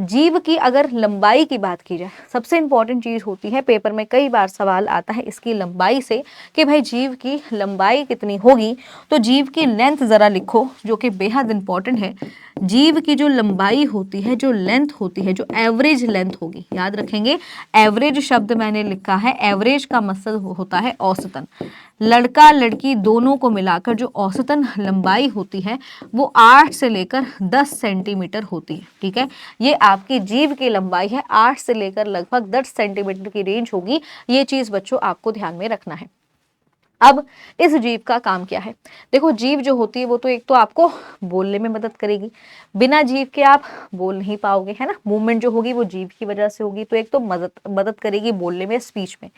जीभ की अगर लंबाई की बात की जाए, सबसे इंपॉर्टेंट चीज होती है, पेपर में कई बार सवाल आता है इसकी लंबाई से कि भाई जीभ की लंबाई कितनी होगी। तो जीभ की लेंथ जरा लिखो, जो कि बेहद इंपॉर्टेंट है। जीभ की जो लंबाई होती है, जो लेंथ होती है, जो एवरेज लेंथ होगी, याद रखेंगे। एवरेज शब्द मैंने लिखा है, एवरेज का मतलब होता है औसतन। लड़का लड़की दोनों को मिलाकर जो औसतन लंबाई होती है वो 8 से लेकर 10 सेंटीमीटर होती है, ठीक है। ये आपकी जीभ की लंबाई है, 8 से लेकर लगभग 10 सेंटीमीटर की रेंज होगी। ये चीज बच्चों आपको ध्यान में रखना है। अब इस जीभ का काम क्या है? देखो, जीभ जो होती है वो तो एक तो आपको बोलने में मदद करेगी, बिना जीभ के आप बोल नहीं पाओगे, है ना। मूवमेंट जो होगी वो जीभ की वजह से होगी, तो एक तो मदद करेगी बोलने में, स्पीच में।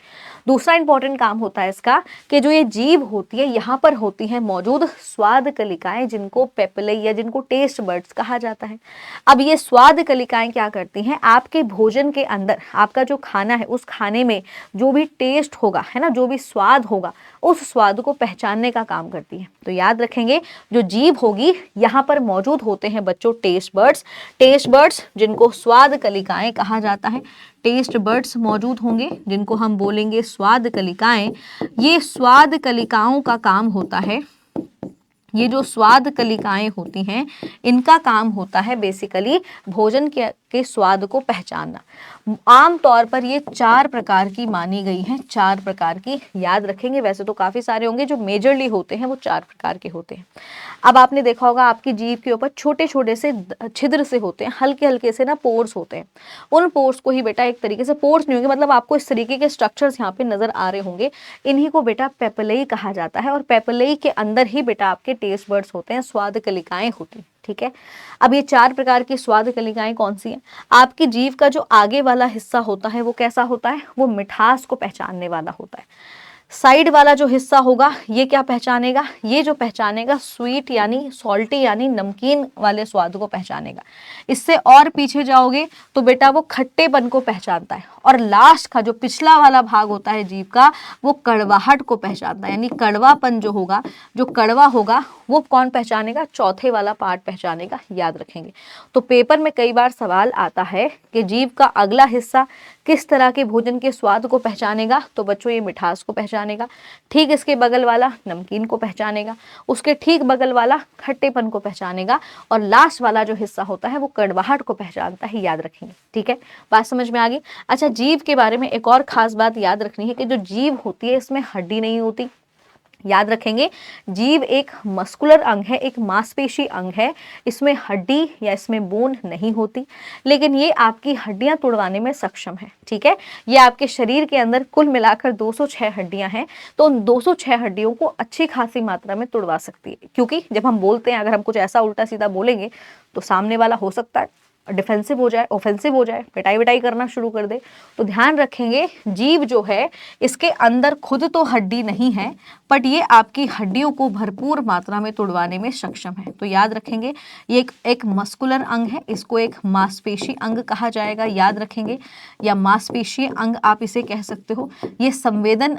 दूसरा इंपॉर्टेंट काम होता है इसका कि जो ये जीभ होती है यहाँ पर होती है मौजूद स्वाद कलिकाएं, जिनको पेपिले या जिनको टेस्ट बर्ड्स कहा जाता है। अब ये स्वाद कलिकाएं क्या करती हैं? आपके भोजन के अंदर आपका जो खाना है उस खाने में जो भी टेस्ट होगा, है ना, जो भी स्वाद होगा, उस स्वाद को पहचानने का काम करती है। तो याद रखेंगे, जो जीभ होगी यहाँ पर मौजूद होते हैं बच्चों टेस्ट बर्ड्स। टेस्ट बर्ड्स जिनको स्वाद कलिकाएं कहा जाता है, टेस्ट बर्ड्स मौजूद होंगे जिनको हम बोलेंगे स्वाद कलिकाएं। ये स्वाद कलिकाओं का काम होता है, ये जो स्वाद कलिकाएं होती हैं इनका काम होता है बेसिकली भोजन के स्वाद को पहचानना। आमतौर पर ये 4 प्रकार की मानी गई हैं, 4 प्रकार की, याद रखेंगे। वैसे तो काफी सारे होंगे, जो मेजरली होते हैं वो 4 प्रकार के होते हैं। अब आपने देखा होगा आपकी जीभ के ऊपर छोटे छोटे से छिद्र से होते हैं, हल्के हल्के से ना पोर्स होते हैं। उन पोर्स को ही बेटा एक तरीके से, पोर्स नहीं होंगे मतलब आपको इस तरीके के स्ट्रक्चर्स यहाँ पे नजर आ रहे होंगे, इन्हीं को बेटा पेपिलेई कहा जाता है। और पेपिलेई के अंदर ही बेटा आपके टेस्ट बर्ड्स होते हैं, स्वाद कलिकाएं होती हैं, ठीक है। अब ये 4 प्रकार की स्वाद कलिकाएं कौन सी हैं? आपकी जीभ का जो आगे वाला हिस्सा होता है वो कैसा होता है? वो मिठास को पहचानने वाला होता है। साइड वाला जो हिस्सा होगा ये क्या पहचानेगा? ये जो पहचानेगा स्वीट यानी सॉल्टी यानी नमकीन वाले स्वाद को पहचानेगा। इससे और पीछे जाओगे तो बेटा वो खट्टेपन को पहचानता है। और लास्ट का जो पिछला वाला भाग होता है जीभ का, वो कड़वाहट को पहचानता है, यानी कड़वापन जो होगा, जो कड़वा होगा वो कौन पहचानेगा? चौथे वाला पार्ट पहचानेगा, याद रखेंगे। तो पेपर में कई बार सवाल आता है कि जीभ का अगला हिस्सा किस तरह के भोजन के स्वाद को पहचानेगा? तो बच्चों ये मिठास को पहचानेगा, ठीक इसके बगल वाला नमकीन को पहचानेगा, उसके ठीक बगल वाला खट्टेपन को पहचानेगा, और लास्ट वाला जो हिस्सा होता है वो कड़वाहट को पहचानता है, याद रखेंगे, ठीक है। बात समझ में आ गई? अच्छा, जीभ के बारे में एक और खास बात याद रखनी है कि जो जीभ होती है इसमें हड्डी नहीं होती, याद रखेंगे। जीभ एक मस्कुलर अंग है, एक मांसपेशी अंग है, इसमें हड्डी या इसमें बोन नहीं होती, लेकिन ये आपकी हड्डियां तोड़वाने में सक्षम है, ठीक है। ये आपके शरीर के अंदर कुल मिलाकर 206 हड्डियां हैं, तो उन 206 हड्डियों को अच्छी खासी मात्रा में तोड़वा सकती है। क्योंकि जब हम बोलते हैं, अगर हम कुछ ऐसा उल्टा सीधा बोलेंगे तो सामने वाला हो सकता है डिफेंसिव हो जाए, ऑफेंसिव हो जाए, पिटाई विटाई करना शुरू कर दे। तो ध्यान रखेंगे, जीभ जो है इसके अंदर खुद तो हड्डी नहीं है, बट ये आपकी हड्डियों को भरपूर मात्रा में तोड़वाने में सक्षम है। तो याद रखेंगे, ये एक मस्कुलर अंग है, इसको एक मांसपेशी अंग कहा जाएगा, याद रखेंगे, या मांसपेशी अंग आप इसे कह सकते हो। ये संवेदन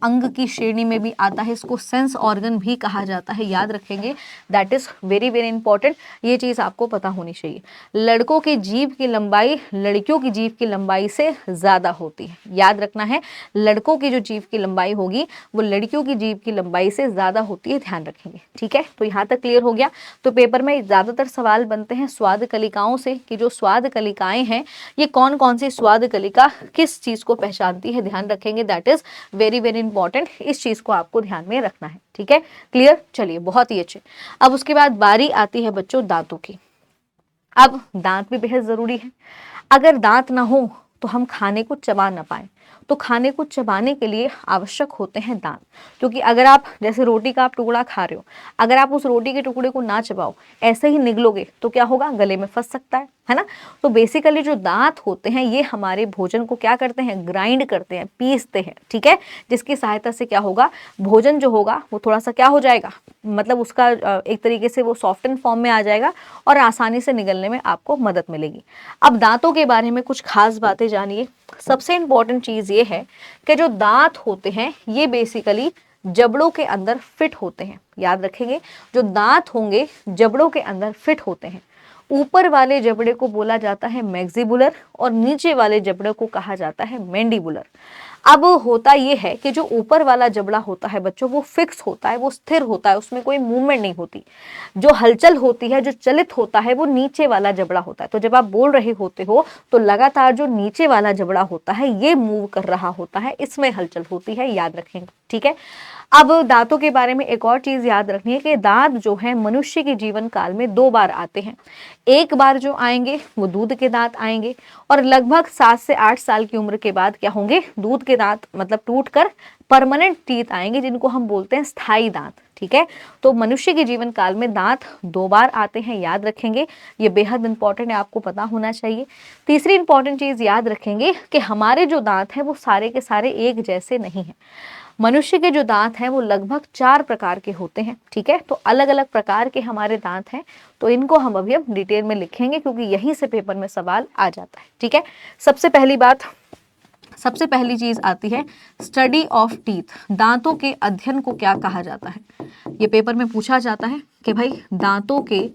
अंग की श्रेणी में भी आता है, इसको सेंस ऑर्गन भी कहा जाता है, याद रखेंगे। That is very very important, ये चीज आपको पता होनी चाहिए। लड़कों की जीभ की लंबाई लड़कियों की जीभ की लंबाई से ज्यादा होती है, याद रखना है। लड़कों की जो जीभ की लंबाई होगी वो लड़कियों की जीभ की लंबाई से ज्यादा होती है, ध्यान रखेंगे, ठीक है। तो यहाँ तक क्लियर हो गया। तो पेपर में ज्यादातर सवाल बनते हैं स्वाद कलिकाओं से, कि जो स्वाद कलिकाएं हैं ये कौन कौन सी स्वाद कलिका किस चीज को पहचानती है, ध्यान रखेंगे। That is very very important, इस चीज को आपको ध्यान में रखना है, ठीक है, क्लियर। चलिए, बहुत ही अच्छे। अब उसके बाद बारी आती है बच्चों दांतों की। अब दांत भी बेहद जरूरी है। अगर दांत ना हो तो हम खाने को चबा ना पाए, तो खाने को चबाने के लिए आवश्यक होते हैं दांत। क्योंकि अगर आप जैसे रोटी का आप टुकड़ा खा रहे हो, अगर आप उस रोटी के टुकड़े को ना चबाओ, ऐसे ही निगलोगे तो क्या होगा? गले में फंस सकता है ना। तो बेसिकली जो दांत होते हैं ये हमारे भोजन को क्या करते हैं? ग्राइंड करते हैं, पीसते हैं, ठीक है। जिसकी सहायता से क्या होगा? भोजन जो होगा वो थोड़ा सा क्या हो जाएगा? मतलब उसका एक तरीके से वो सॉफ्टन फॉर्म में आ जाएगा और आसानी से निगलने में आपको मदद मिलेगी। अब दांतों के बारे में कुछ खास बातें जानिए। सबसे इंपॉर्टेंट चीज़ ये है कि जो दांत होते हैं ये बेसिकली जबड़ों के अंदर फिट होते हैं। याद रखेंगे, जो दांत होंगे जबड़ों के अंदर फिट होते हैं। ऊपर वाले जबड़े को बोला जाता है मैक्सिबुलर और नीचे वाले जबड़े को कहा जाता है मैंडिबुलर। अब होता ये है कि जो ऊपर वाला जबड़ा होता है बच्चों, वो फिक्स होता है, वो स्थिर होता है, उसमें कोई मूवमेंट नहीं होती। जो हलचल होती है, जो चलित होता है, वो नीचे वाला जबड़ा होता है। तो जब आप बोल रहे होते हो तो लगातार जो नीचे वाला जबड़ा होता है ये मूव कर रहा होता है, इसमें हलचल होती है, याद रखेंगे, ठीक है। अब दांतों के बारे में एक और चीज याद रखनी है कि दांत जो है मनुष्य के जीवन काल में 2 बार आते हैं। एक बार जो आएंगे वो दूध के दांत आएंगे और लगभग 7 से 8 साल की उम्र के बाद क्या होंगे, दूध के दांत मतलब टूटकर परमानेंट टीथ आएंगे, जिनको हम बोलते हैं स्थायी दांत, ठीक है। तो मनुष्य के जीवन काल में दांत 2 बार आते हैं, याद रखेंगे, ये बेहद इंपॉर्टेंट है, आपको पता होना चाहिए। तीसरी इंपॉर्टेंट चीज याद रखेंगे कि हमारे जो दांत हैं वो सारे के सारे एक जैसे नहीं हैं। मनुष्य के जो दांत हैं वो लगभग 4 प्रकार के होते हैं, ठीक है। तो अलग अलग प्रकार के हमारे दांत हैं, तो इनको हम अभी हम डिटेल में लिखेंगे क्योंकि यहीं से पेपर में सवाल आ जाता है, ठीक है। सबसे पहली चीज आती है स्टडी ऑफ टीथ। दांतों के अध्ययन को क्या कहा जाता है? ये पेपर में पूछा जाता है कि भाई दांतों के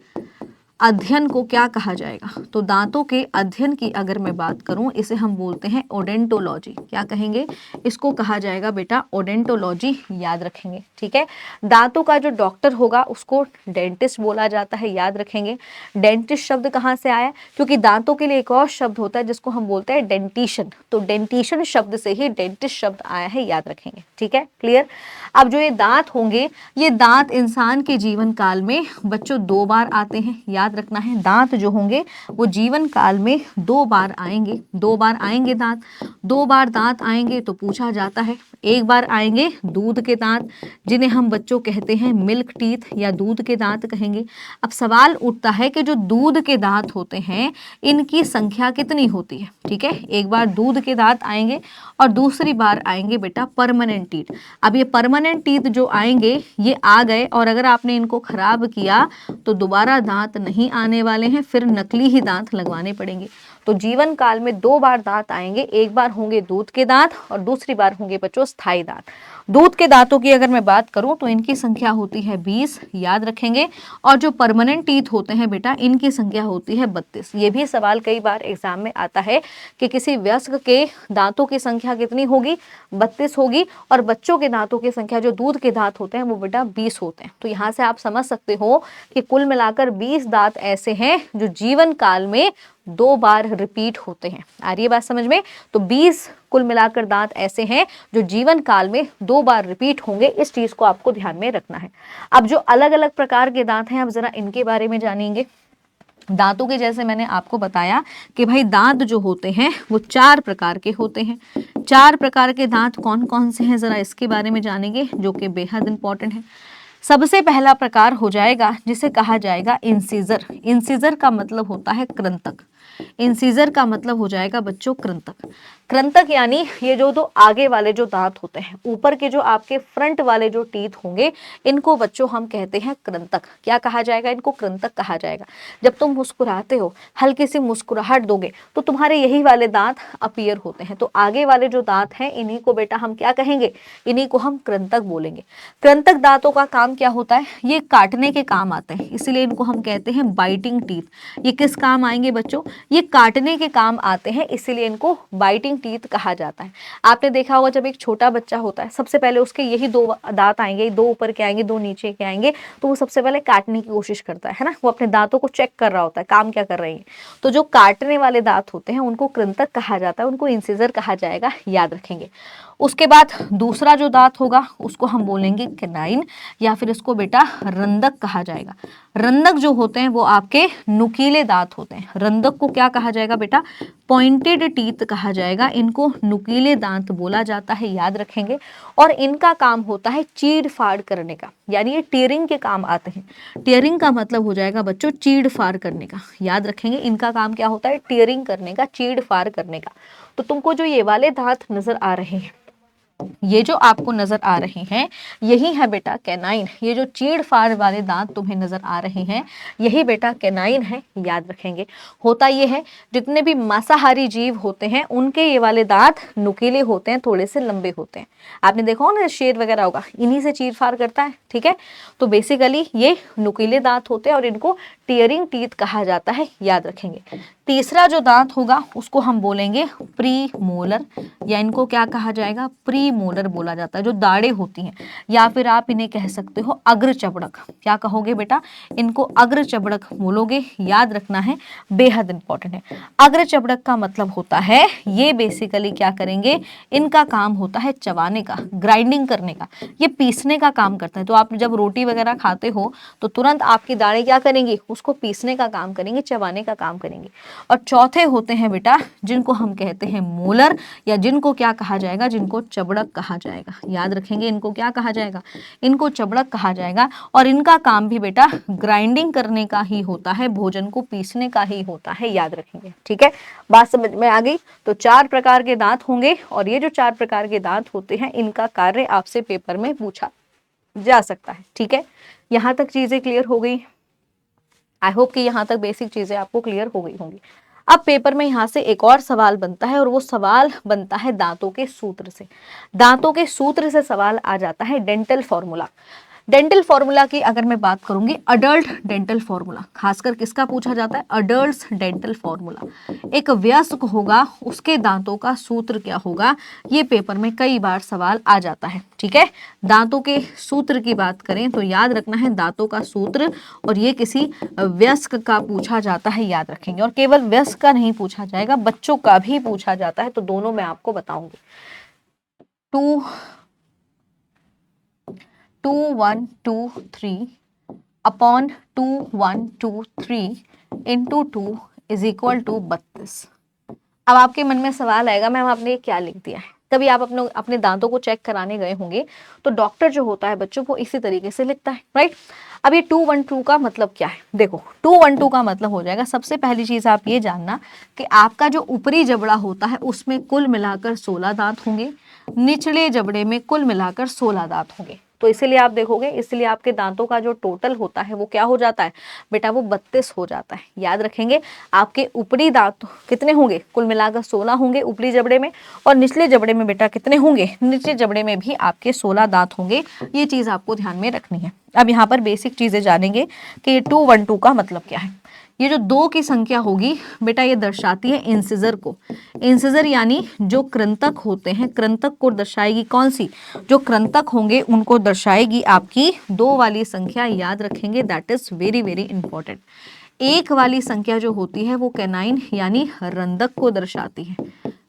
अध्ययन को क्या कहा जाएगा। तो दांतों के अध्ययन की अगर मैं बात करूं, इसे हम बोलते हैं ओडेंटोलॉजी। क्या कहेंगे? इसको कहा जाएगा बेटा ओडेंटोलॉजी, याद रखेंगे, ठीक है। दांतों का जो डॉक्टर होगा उसको डेंटिस्ट बोला जाता है, याद रखेंगे। डेंटिस्ट शब्द कहाँ से आया? क्योंकि दांतों के लिए एक और शब्द होता है जिसको हम बोलते हैं डेंटिशन, तो डेंटिशन शब्द से ही डेंटिस्ट शब्द आया है, याद रखेंगे, ठीक है, क्लियर। अब जो ये दांत होंगे, ये दांत इंसान के जीवन काल में बच्चों 2 बार आते हैं, याद रखना है। दांत जो होंगे वो जीवन काल में 2 बार आएंगे, 2 बार आएंगे दांत। 2 बार दांत आएंगे तो पूछा जाता है, एक बार आएंगे दूध के दांत जिन्हें हम बच्चों कहते हैं मिल्क टीथ या दूध के दांत कहेंगे। अब सवाल उठता है कि जो दूध के दांत होते हैं इनकी संख्या कितनी होती है, ठीक है। एक बार दूध के दांत आएंगे और दूसरी बार आएंगे बेटा परमानेंट टीथ। अब ये परमानेंट टीथ जो आएंगे ये आ गए और अगर आपने इनको खराब किया तो दोबारा दांत नहीं आने वाले हैं, फिर नकली ही दांत लगवाने पड़ेंगे। तो जीवन काल में 2 बार दांत आएंगे, एक बार होंगे दूध के दांत और दूसरी बार होंगे बच्चों स्थायी दांत। दूध के दांतों की अगर मैं बात करूं तो इनकी संख्या होती है 20, याद रखेंगे। और जो परमानेंट टीथ होते हैं बेटा इनकी संख्या होती है 32। ये भी सवाल कई बार एग्जाम में आता है कि किसी वयस्क के दांतों की संख्या कितनी होगी, 32 होगी, और बच्चों के दांतों की संख्या जो दूध के दांत होते हैं वो बेटा 20 होते हैं। तो यहाँ से आप समझ सकते हो कि कुल मिलाकर 20 दांत ऐसे हैं जो जीवन काल में 2 बार रिपीट होते हैं। आ रही है बात समझ में? तो 20 कुल मिलाकर दांत ऐसे हैं जो जीवन काल में 2 बार रिपीट होंगे, इस चीज को आपको ध्यान में रखना है। अब जो अलग अलग प्रकार के दांत हैं, अब जरा इनके बारे में जानेंगे। दांतों के जैसे मैंने आपको बताया कि भाई दांत जो होते हैं वो 4 प्रकार के होते हैं। 4 प्रकार के दांत कौन कौन से हैं, जरा इसके बारे में जानेंगे, जो कि बेहद इंपॉर्टेंट है। सबसे पहला प्रकार हो जाएगा जिसे कहा जाएगा इंसीजर। इंसीजर का मतलब होता है कृंतक। इंसीजर का मतलब हो जाएगा बच्चों कृंतक। कृंतक यानी ये जो दो आगे वाले जो दांत होते हैं, ऊपर के जो आपके फ्रंट वाले जो टीथ होंगे, इनको बच्चों हम कहते हैं कृंतक। क्या कहा जाएगा? इनको कृंतक कहा जाएगा। जब तुम मुस्कुराते हो, हल्की सी मुस्कुराहट दोगे तो तुम्हारे यही वाले दांत अपीयर होते हैं। तो आगे वाले जो दांत हैं इन्हीं को बेटा हम क्या कहेंगे? इन्हीं को हम कृंतक बोलेंगे। कृंतक दांतों का काम क्या होता है? ये काटने के काम आते हैं, इसलिए इनको हम कहते हैं बाइटिंग टीथ। ये किस काम आएंगे बच्चों? ये काटने के काम आते हैं, इसीलिए इनको बाइटिंग टीथ कहा जाता है। आपने देखा होगा जब एक छोटा बच्चा होता है, सबसे पहले उसके यही 2 दांत आएंगे, 2 ऊपर के आएंगे, 2 नीचे के आएंगे, तो वो सबसे पहले काटने की कोशिश करता है ना। वो अपने दांतों को चेक कर रहा होता है, काम क्या कर रहे हैं। तो जो काटने वाले दांत होते हैं उनको कृंतक कहा जाता है, उनको इंसिजर कहा जाएगा, याद रखेंगे। उसके बाद दूसरा जो दांत होगा उसको हम बोलेंगे कैनाइन, या फिर इसको बेटा रंदक कहा जाएगा। रंदक जो होते हैं वो आपके नुकीले दांत होते हैं। रंदक को क्या कहा जाएगा बेटा? पॉइंटेड टीथ कहा जाएगा। इनको नुकीले दांत बोला जाता है, याद रखेंगे। और इनका काम होता है चीड़ फाड़ करने का, यानी ये टीयरिंग के काम आते हैं। टीयरिंग का मतलब हो जाएगा बच्चों चीड़ फाड़ करने का, याद रखेंगे। इनका काम क्या होता है? टीयरिंग करने का, चीड़ फाड़ करने का। तो तुमको जो ये वाले दांत नजर आ रहे हैं ये जो आपको नजर आ रहे हैं यही है बेटा कैनाइन। ये जो चीड़ फाड़ वाले दांत तुम्हें नजर आ रहे हैं यही बेटा कैनाइन है, याद रखेंगे। होता ये है जितने भी मांसाहारी जीव होते हैं उनके ये वाले दांत नुकीले होते हैं, थोड़े से लंबे होते हैं। आपने देखा हो ना शेर वगैरह होगा, इन्हीं से चीर फाड़ करता है, ठीक है। तो बेसिकली ये नुकीले दांत होते हैं और इनको टीयरिंग टीथ कहा जाता है, याद रखेंगे। तीसरा जो दांत होगा उसको हम बोलेंगे प्री मोलर, या इनको क्या कहा जाएगा, प्री मोलर बोला जाता है, जो दाढ़ें होती हैं, या फिर आप इन्हें कह सकते हो अग्र चबड़क। क्या कहोगे बेटा, इनको अग्र चबड़क बोलोगे, याद रखना है, बेहद इंपॉर्टेंट है। अग्र चबड़क का मतलब होता है ये बेसिकली क्या करेंगे, इनका काम होता है चबाने का, ग्राइंडिंग करने का, ये पीसने का काम करता है। तो आप जब रोटी वगैरह खाते हो तो तुरंत आपकी दाढ़ें क्या करेंगी, उसको पीसने का काम करेंगे, चबाने का काम करेंगे। और चौथे होते हैं बेटा जिनको हम कहते हैं मोलर, या जिनको क्या कहा जाएगा, जिनको चबड़क कहा जाएगा, याद रखेंगे। इनको क्या कहा जाएगा, इनको चबड़क कहा जाएगा। और इनका काम भी बेटा ग्राइंडिंग करने का ही होता है, भोजन को पीसने का ही होता है, याद रखेंगे, ठीक है। बात समझ में आ गई। तो 4 प्रकार के दांत होंगे और ये जो 4 प्रकार के दांत होते हैं इनका कार्य आपसे पेपर में पूछा जा सकता है, ठीक है। यहां तक चीजें क्लियर हो गई। आई होप कि यहाँ तक बेसिक चीजें आपको क्लियर हो गई होंगी। अब पेपर में यहाँ से एक और सवाल बनता है और वो सवाल बनता है दांतों के सूत्र से। दांतों के सूत्र से सवाल आ जाता है डेंटल फॉर्मूला। डेंटल फॉर्मूला की अगर मैं बात करूंगी, अडल्ट डेंटल फॉर्मूला, खासकर किसका पूछा जाता है, अडल्ट डेंटल फॉर्मूला। एक वयस्क होगा उसके दांतों का सूत्र क्या होगा, ये पेपर में कई बार सवाल आ जाता है, ठीक है। दांतों के सूत्र की बात करें तो याद रखना है दांतों का सूत्र, और ये किसी वयस्क का पूछा जाता है, याद रखेंगे। और केवल वयस्क का नहीं पूछा जाएगा, बच्चों का भी पूछा जाता है, तो दोनों मैं आपको बताऊंगी। 2 1 2 3 upon 2 1 2 3 into 2 is equal to 32। अब आपके मन में सवाल आएगा मैम आपने क्या लिख दिया है। कभी आप अपने दांतों को चेक कराने गए होंगे तो डॉक्टर जो होता है बच्चों को इसी तरीके से लिखता है, राइट। अब ये 2 1 2 का मतलब क्या है, देखो 2 1 2 का मतलब हो जाएगा, सबसे पहली चीज आप ये जानना कि आपका जो ऊपरी जबड़ा होता है उसमें कुल मिलाकर 16 दांत होंगे, निचले जबड़े में कुल मिलाकर 16 दांत होंगे। तो इसीलिए आप देखोगे, इसलिए आपके दांतों का जो टोटल होता है वो क्या हो जाता है बेटा, वो 32 हो जाता है, याद रखेंगे। आपके ऊपरी दांत कितने होंगे, कुल मिलाकर 16 होंगे ऊपरी जबड़े में, और निचले जबड़े में बेटा कितने होंगे, निचले जबड़े में भी आपके 16 दांत होंगे। ये चीज आपको ध्यान में रखनी है। अब यहाँ पर बेसिक चीजें जानेंगे कि ये 2 1 2 का मतलब क्या है। ये जो 2 की संख्या होगी बेटा ये दर्शाती है इंसिजर को। इंसिजर यानी जो कृंतक होते हैं, कृंतक को दर्शाएगी कौन सी, जो कृंतक होंगे उनको दर्शाएगी आपकी 2 वाली संख्या, याद रखेंगे, that is very very important. 1 वाली संख्या जो होती है वो कैनाइन यानी रंदक को दर्शाती है,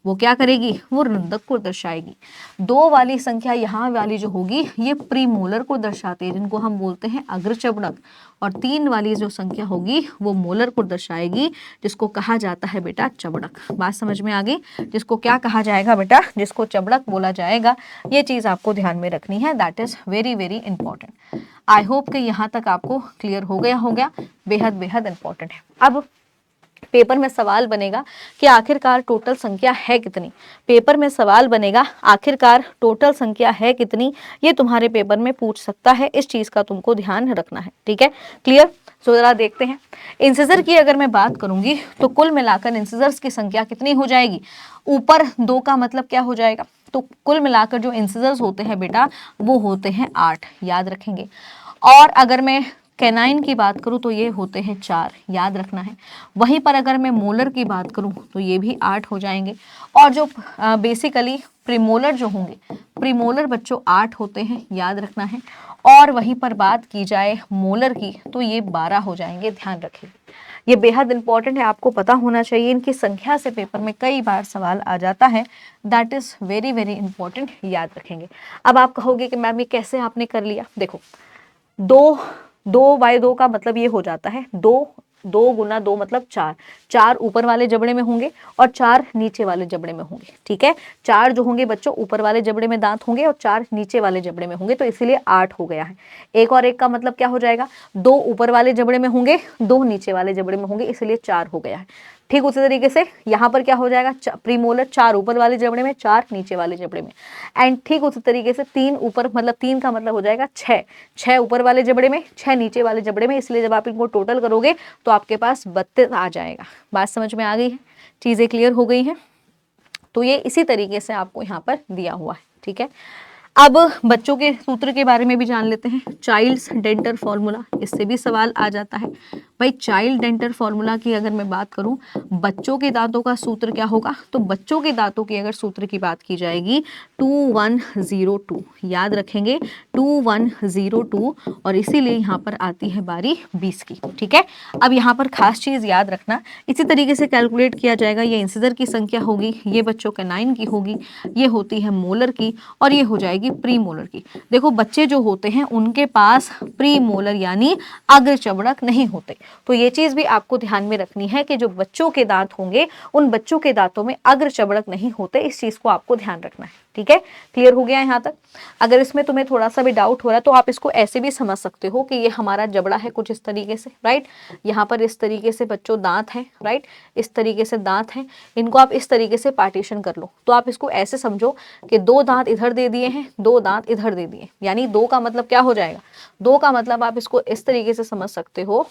वो क्या करेगी, वो रंदक को दर्शाएगी। 2 वाली संख्या यहाँ वाली जो होगी ये प्रीमोलर को दर्शाती है, जिनको हम बोलते हैं अग्रचबड़क। और 3 वाली जो संख्या होगी वो मोलर को दर्शाएगी, जिसको कहा जाता है बेटा चबड़क। बात समझ में आ गई, जिसको क्या कहा जाएगा बेटा, जिसको चबड़क बोला जाएगा। ये चीज आपको ध्यान में रखनी है, that is very very important. I hope कि यहाँ तक आपको क्लियर हो गया, बेहद बेहद इंपॉर्टेंट है। अब पेपर में सवाल बनेगा कि आखिरकार टोटल संख्या है कितनी, पेपर में सवाल बनेगा आखिरकार टोटल संख्या है कितनी, ये तुम्हारे पेपर में पूछ सकता है, इस चीज का तुमको ध्यान रखना है, ठीक है, क्लियर। सो जरा देखते हैं इंसिजर की अगर मैं बात करूंगी तो कुल मिलाकर इंसिजर्स की संख्या कितनी हो जाएगी, ऊपर 2 का मतलब क्या हो जाएगा, तो कुल मिलाकर जो इंसिजर्स होते हैं बेटा वो होते हैं 8, याद रखेंगे। और अगर मैं कैनाइन की बात करूं तो ये होते हैं 4, याद रखना है। वहीं पर अगर मैं मोलर की बात करूं तो ये भी 8 हो जाएंगे। और जो बेसिकली प्रीमोलर जो होंगे, प्रीमोलर बच्चों 8 होते हैं, याद रखना है। और वहीं पर बात की जाए मोलर की तो ये 12 हो जाएंगे, ध्यान रखिए। ये बेहद इंपॉर्टेंट है, आपको पता होना चाहिए, इनकी संख्या से पेपर में कई बार सवाल आ जाता है, that is very very important, याद रखेंगे। अब आप कहोगे कि मैम ये कैसे आपने कर लिया, देखो 2 का मतलब ये हो जाता है 2 गुना 2 मतलब 4, 4 ऊपर वाले जबड़े में होंगे और 4 नीचे वाले जबड़े में होंगे, ठीक है। 4 जो होंगे बच्चों ऊपर वाले जबड़े में दांत होंगे और 4 नीचे वाले जबड़े में होंगे, तो इसीलिए 8 हो गया है। 1 और 1 का मतलब क्या हो जाएगा, 2 ऊपर वाले जबड़े में होंगे, 2 नीचे वाले जबड़े में होंगे, इसलिए 4 हो गया है। ठीक उसी तरीके से यहाँ पर क्या हो जाएगा, प्रीमोलर 4 ऊपर वाले जबड़े में, 4 नीचे वाले जबड़े में, एंड ठीक उसी तरीके से 3 ऊपर, मतलब 3 का मतलब हो जाएगा 6, 6 ऊपर वाले जबड़े में, 6 नीचे वाले जबड़े में, इसलिए जब आप इनको टोटल करोगे तो आपके पास 32 आ जाएगा। बात समझ में आ गई है, चीज़ें क्लियर हो गई हैं। तो ये इसी तरीके से आपको यहाँ पर दिया हुआ है, ठीक है। अब बच्चों के सूत्र के बारे में भी जान लेते हैं। चाइल्ड्स डेंटल फॉर्मूला, इससे भी सवाल आ जाता है भाई। चाइल्ड डेंटल फॉर्मूला की अगर मैं बात करूं, बच्चों के दांतों का सूत्र क्या होगा, तो बच्चों के दांतों की अगर सूत्र की बात की जाएगी 2102, याद रखेंगे 2102, और इसीलिए यहाँ पर आती है बारी 20 की, ठीक है। अब यहाँ पर खास चीज याद रखना, इसी तरीके से कैलकुलेट किया जाएगा। ये इंसिजर की संख्या होगी, ये बच्चों कैनाइन की होगी, ये होती है मोलर की, और ये हो जाएगी प्री मोलर की। देखो बच्चे जो होते हैं उनके पास प्री मोलर यानी अग्र चबड़क नहीं होते, तो ये चीज भी आपको ध्यान में रखनी है कि जो बच्चों के दांत होंगे उन बच्चों के दांतों में अग्र चबड़क नहीं होते, इस चीज को आपको ध्यान रखना है, ठीक है। क्लियर हो गया यहाँ तक। अगर इसमें तुम्हें थोड़ा सा भी डाउट हो रहा है तो आप इसको ऐसे भी समझ सकते हो कि ये हमारा जबड़ा है कुछ इस तरीके से, राइट। यहाँ पर इस तरीके से बच्चों दांत है, राइट, इस तरीके से दांत हैं, इनको आप इस तरीके से पार्टीशन कर लो। तो आप इसको ऐसे समझो कि 2 दांत इधर दे दिए हैं, 2 दांत इधर दे दिए, यानी 2 का मतलब क्या हो जाएगा, 2 का मतलब आप इसको इस तरीके से समझ सकते हो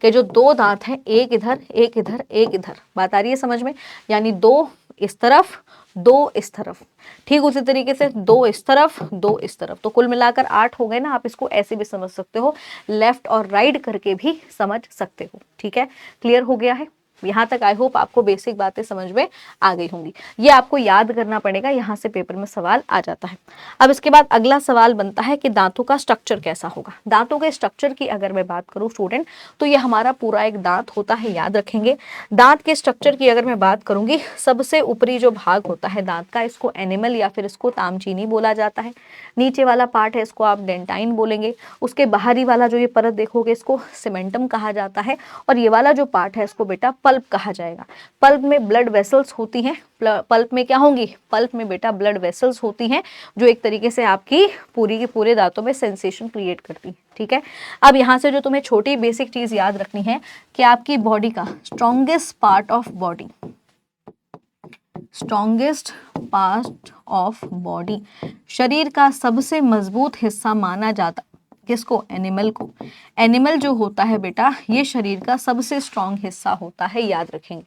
कि जो 2 दांत हैं, एक इधर एक इधर एक इधर, बात आ रही है समझ में, यानी 2 इस तरफ 2 इस तरफ, ठीक उसी तरीके से 2 इस तरफ 2 इस तरफ, तो कुल मिलाकर 8 हो गए ना। आप इसको ऐसे भी समझ सकते हो, लेफ्ट और राइट करके भी समझ सकते हो, ठीक है। क्लियर हो गया है यहाँ तक। आई होप आपको बेसिक बातें समझ में आ गई होंगी। ये आपको याद करना पड़ेगा, यहाँ से पेपर में सवाल आ जाता है। अब इसके बाद अगला सवाल बनता है कि दांतों का स्ट्रक्चर कैसा होगा। दांतों के स्ट्रक्चर की अगर मैं बात करूँ स्टूडेंट, तो ये हमारा पूरा एक दांत होता है, याद रखेंगे। दांत के स्ट्रक्चर की अगर मैं बात करूंगी, सबसे ऊपरी जो भाग होता है दांत का, इसको एनिमल या फिर इसको तामचीनी बोला जाता है। नीचे वाला पार्ट है इसको आप डेंटाइन बोलेंगे। उसके बाहरी वाला जो ये परत देखोगे इसको सीमेंटम कहा जाता है, और ये वाला जो पार्ट है इसको बेटा पल्प कहा जाएगा। पल्प में ब्लड वेसल्स होती हैं, पल्प में क्या होंगी, पल्प में बेटा ब्लड वेसल्स होती हैं, जो एक तरीके से आपकी पूरी के पूरे दांतों में सेंसेशन क्रिएट करती हैं, ठीक है। अब यहाँ से जो तुम्हें छोटी बेसिक चीज याद रखनी है कि आपकी बॉडी का strongest part of body, strongest part of body, शरीर का सबसे मजबूत हिस्सा माना जाता किसको, एनिमल को। एनिमल जो होता है बेटा, ये शरीर का सबसे स्ट्रॉन्ग हिस्सा होता है, याद रखेंगे।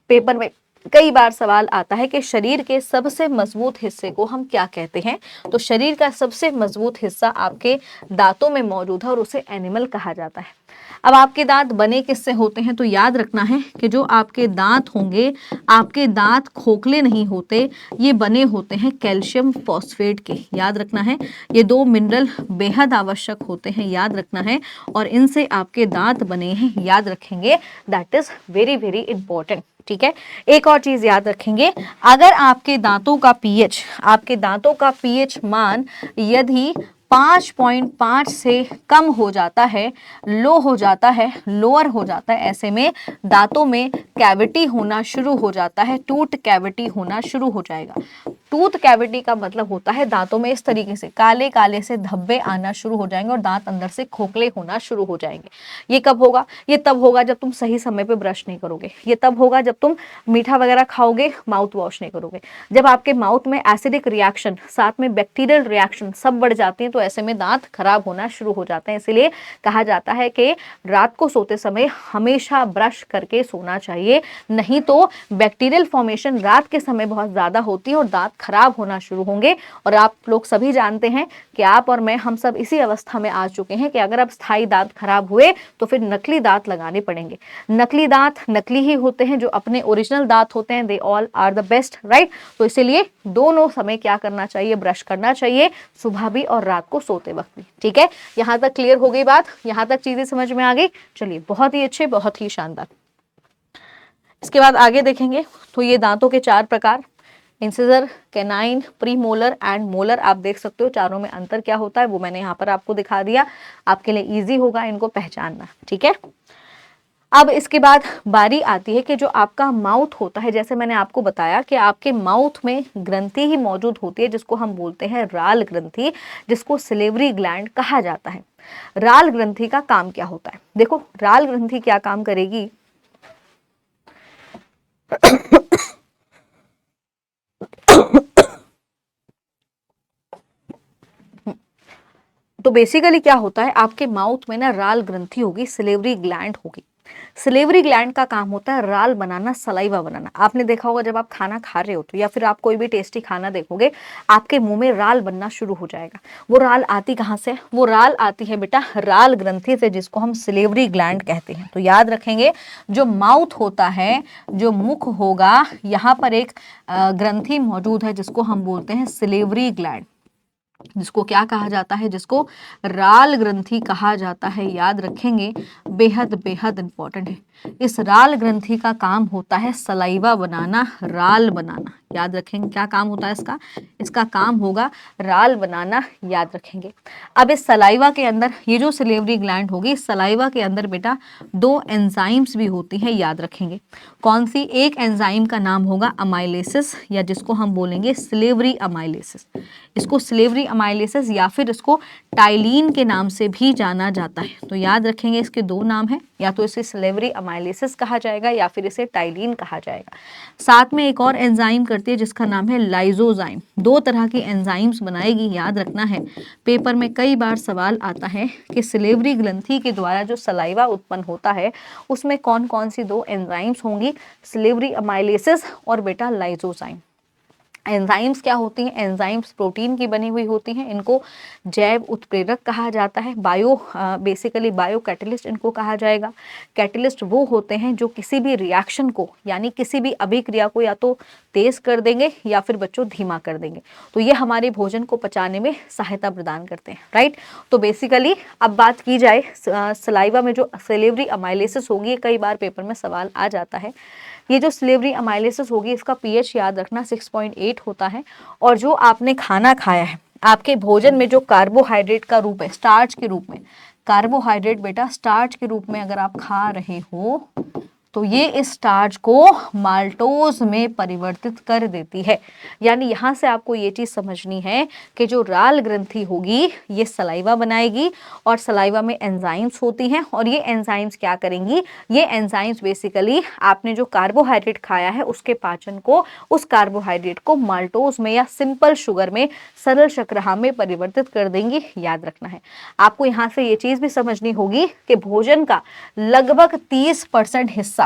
पेपर में कई बार सवाल आता है कि शरीर के सबसे मजबूत हिस्से को हम क्या कहते हैं, तो शरीर का सबसे मजबूत हिस्सा आपके दांतों में मौजूद है और उसे एनिमल कहा जाता है। अब आपके दांत बने किससे होते हैं, तो याद रखना है कि जो आपके दांत होंगे, आपके दांत खोखले नहीं होते, ये बने होते हैं कैल्शियम फॉस्फेट के, याद रखना है। ये 2 मिनरल बेहद आवश्यक होते हैं, याद रखना है, और इनसे आपके दांत बने हैं, याद रखेंगे। That is very very important, ठीक है। एक और चीज याद रखेंगे, अगर आपके दांतों का पीएच, आपके दांतों का पीएच मान यदि 5.5 से कम हो जाता है, लो हो जाता है, लोअर हो जाता है, ऐसे में दांतों में कैविटी होना शुरू हो जाता है, टूथ कैविटी होना शुरू हो जाएगा। टूथ कैविटी का मतलब होता है दांतों में इस तरीके से काले काले से धब्बे आना शुरू हो जाएंगे और दांत अंदर से खोखले होना शुरू हो जाएंगे। ये कब होगा, ये तब होगा जब तुम सही समय पे ब्रश नहीं करोगे, ये तब होगा जब तुम मीठा वगैरह खाओगे, माउथ वॉश नहीं करोगे, जब आपके माउथ में एसिडिक रिएक्शन साथ में बैक्टीरियल रिएक्शन सब बढ़ जाती हैं, तो ऐसे में दांत खराब होना शुरू हो जाते हैं। इसीलिए कहा जाता है कि रात को सोते समय हमेशा ब्रश करके सोना चाहिए, नहीं तो बैक्टीरियल फॉर्मेशन रात के समय बहुत ज्यादा होती है और दांत खराब होना शुरू होंगे। और आप लोग सभी जानते हैं कि आप और मैं, हम सब इसी अवस्था में आ चुके हैं कि अगर अब स्थायी दांत खराब हुए तो फिर नकली दांत लगाने पड़ेंगे। नकली दांत नकली ही होते हैं, जो अपने ओरिजिनल दांत होते हैं they all are the best, right. तो इसीलिए दोनों समय क्या करना चाहिए, ब्रश करना चाहिए, सुबह भी और रात को सोते वक्त भी, ठीक है। यहां तक क्लियर हो गई बात, यहां तक चीजें समझ में आ गई। चलिए, बहुत ही अच्छे, बहुत ही शानदार। इसके बाद आगे देखेंगे तो ये दांतों के 4 प्रकार, incisor, canine, pre molar and molar. आप देख सकते हो चारों में अंतर क्या होता है, वो मैंने यहाँ पर आपको दिखा दिया, आपके लिए इजी होगा इनको पहचानना, ठीक है। अब इसके बाद बारी आती है कि जो आपका माउथ होता है, जैसे मैंने आपको बताया कि आपके माउथ में ग्रंथि ही मौजूद होती है, जिसको हम बोलते हैं राल ग्रंथि, जिसको सिलेवरी ग्लैंड कहा जाता है। राल ग्रंथि का काम क्या होता है, देखो राल ग्रंथि क्या काम करेगी, तो बेसिकली क्या होता है, आपके माउथ में ना राल ग्रंथि होगी, सिलेवरी ग्लैंड होगी। सिलेवरी ग्लैंड का काम होता है राल बनाना, सलाइवा बनाना। आपने देखा होगा जब आप खाना खा रहे हो तो, या फिर आप कोई भी टेस्टी खाना देखोगे, आपके मुंह में राल बनना शुरू हो जाएगा। वो राल आती कहाँ से? वो राल आती है बेटा राल ग्रंथि से, जिसको हम सिलेवरी ग्लैंड कहते हैं। तो याद रखेंगे, जो माउथ होता है, जो मुख होगा, यहाँ पर एक ग्रंथि मौजूद है जिसको हम बोलते हैं सिलेवरी ग्लैंड, जिसको क्या कहा जाता है? जिसको राल ग्रंथि कहा जाता है। याद रखेंगे, बेहद बेहद इंपॉर्टेंट है। इस राल ग्रंथि का काम होता है सलाइवा बनाना, राल बनाना। याद रखेंगे क्या काम होता है इसका? इसका काम होगा राल बनाना, याद रखेंगे। अब इस सलाइवा के अंदर, ये जो सिलेवरी ग्लैंड होगी, इस सलाइवा के अंदर बेटा 2 एंजाइम्स भी होती हैं, याद रखेंगे। कौन सी? एक एंजाइम का नाम होगा अमाइलेसिस, या जिसको हम बोलेंगे सिलेवरी अमाइलेसिस। इसको सिलेवरी अमाइलेसिस या फिर इसको टाइलिन के नाम से भी जाना जाता है। तो याद रखेंगे, इसके 2 नाम हैं, या तो इसे सिलेवरी अमाइलेसिस कहा जाएगा या फिर इसे टाइलिन कहा जाएगा। साथ में एक और एंजाइम करती है जिसका नाम है लाइजोजाइम। 2 तरह की एंजाइम्स बनाएगी, याद रखना है। पेपर में कई बार सवाल आता है कि सिलेवरी ग्रंथि के द्वारा जो सलाइवा उत्पन्न होता है उसमें कौन कौन सी 2 एंजाइम्स होंगी? सिलेवरी अमाइलेसिस और बेटा लाइजोजाइम। एंजाइम्स क्या होती हैं? एंजाइम्स प्रोटीन की बनी हुई होती हैं। इनको जैव उत्प्रेरक कहा जाता है। बेसिकली बायो कैटलिस्ट इनको कहा जाएगा। कैटलिस्ट वो होते हैं जो किसी भी रिएक्शन को, यानी किसी भी अभिक्रिया को या तो तेज कर देंगे या फिर बच्चों धीमा कर देंगे। तो ये हमारे भोजन को पचाने में सहायता प्रदान करते हैं, राइट। तो बेसिकली अब बात की जाए सलाइवा में जो सिलेवरी अमाइलेसिस होगी, कई बार पेपर में सवाल आ जाता है। ये जो सिलेवरी अमाइलेसिस होगी, इसका पीएच याद रखना 6.8 होता है। और जो आपने खाना खाया है, आपके भोजन में जो कार्बोहाइड्रेट का रूप है, स्टार्च के रूप में, कार्बोहाइड्रेट बेटा स्टार्च के रूप में अगर आप खा रहे हो तो ये इस स्टार्च को माल्टोज में परिवर्तित कर देती है। यानी यहाँ से आपको ये चीज़ समझनी है कि जो राल ग्रंथि होगी ये सलाइवा बनाएगी, और सलाइवा में एंजाइम्स होती हैं, और ये एंजाइम्स क्या करेंगी? ये एंजाइम्स बेसिकली आपने जो कार्बोहाइड्रेट खाया है उसके पाचन को, उस कार्बोहाइड्रेट को माल्टोज में या सिंपल शुगर में, सरल शर्करा में परिवर्तित कर देंगी। याद रखना है। आपको यहाँ से ये चीज़ भी समझनी होगी कि भोजन का लगभग 30% हिस्सा,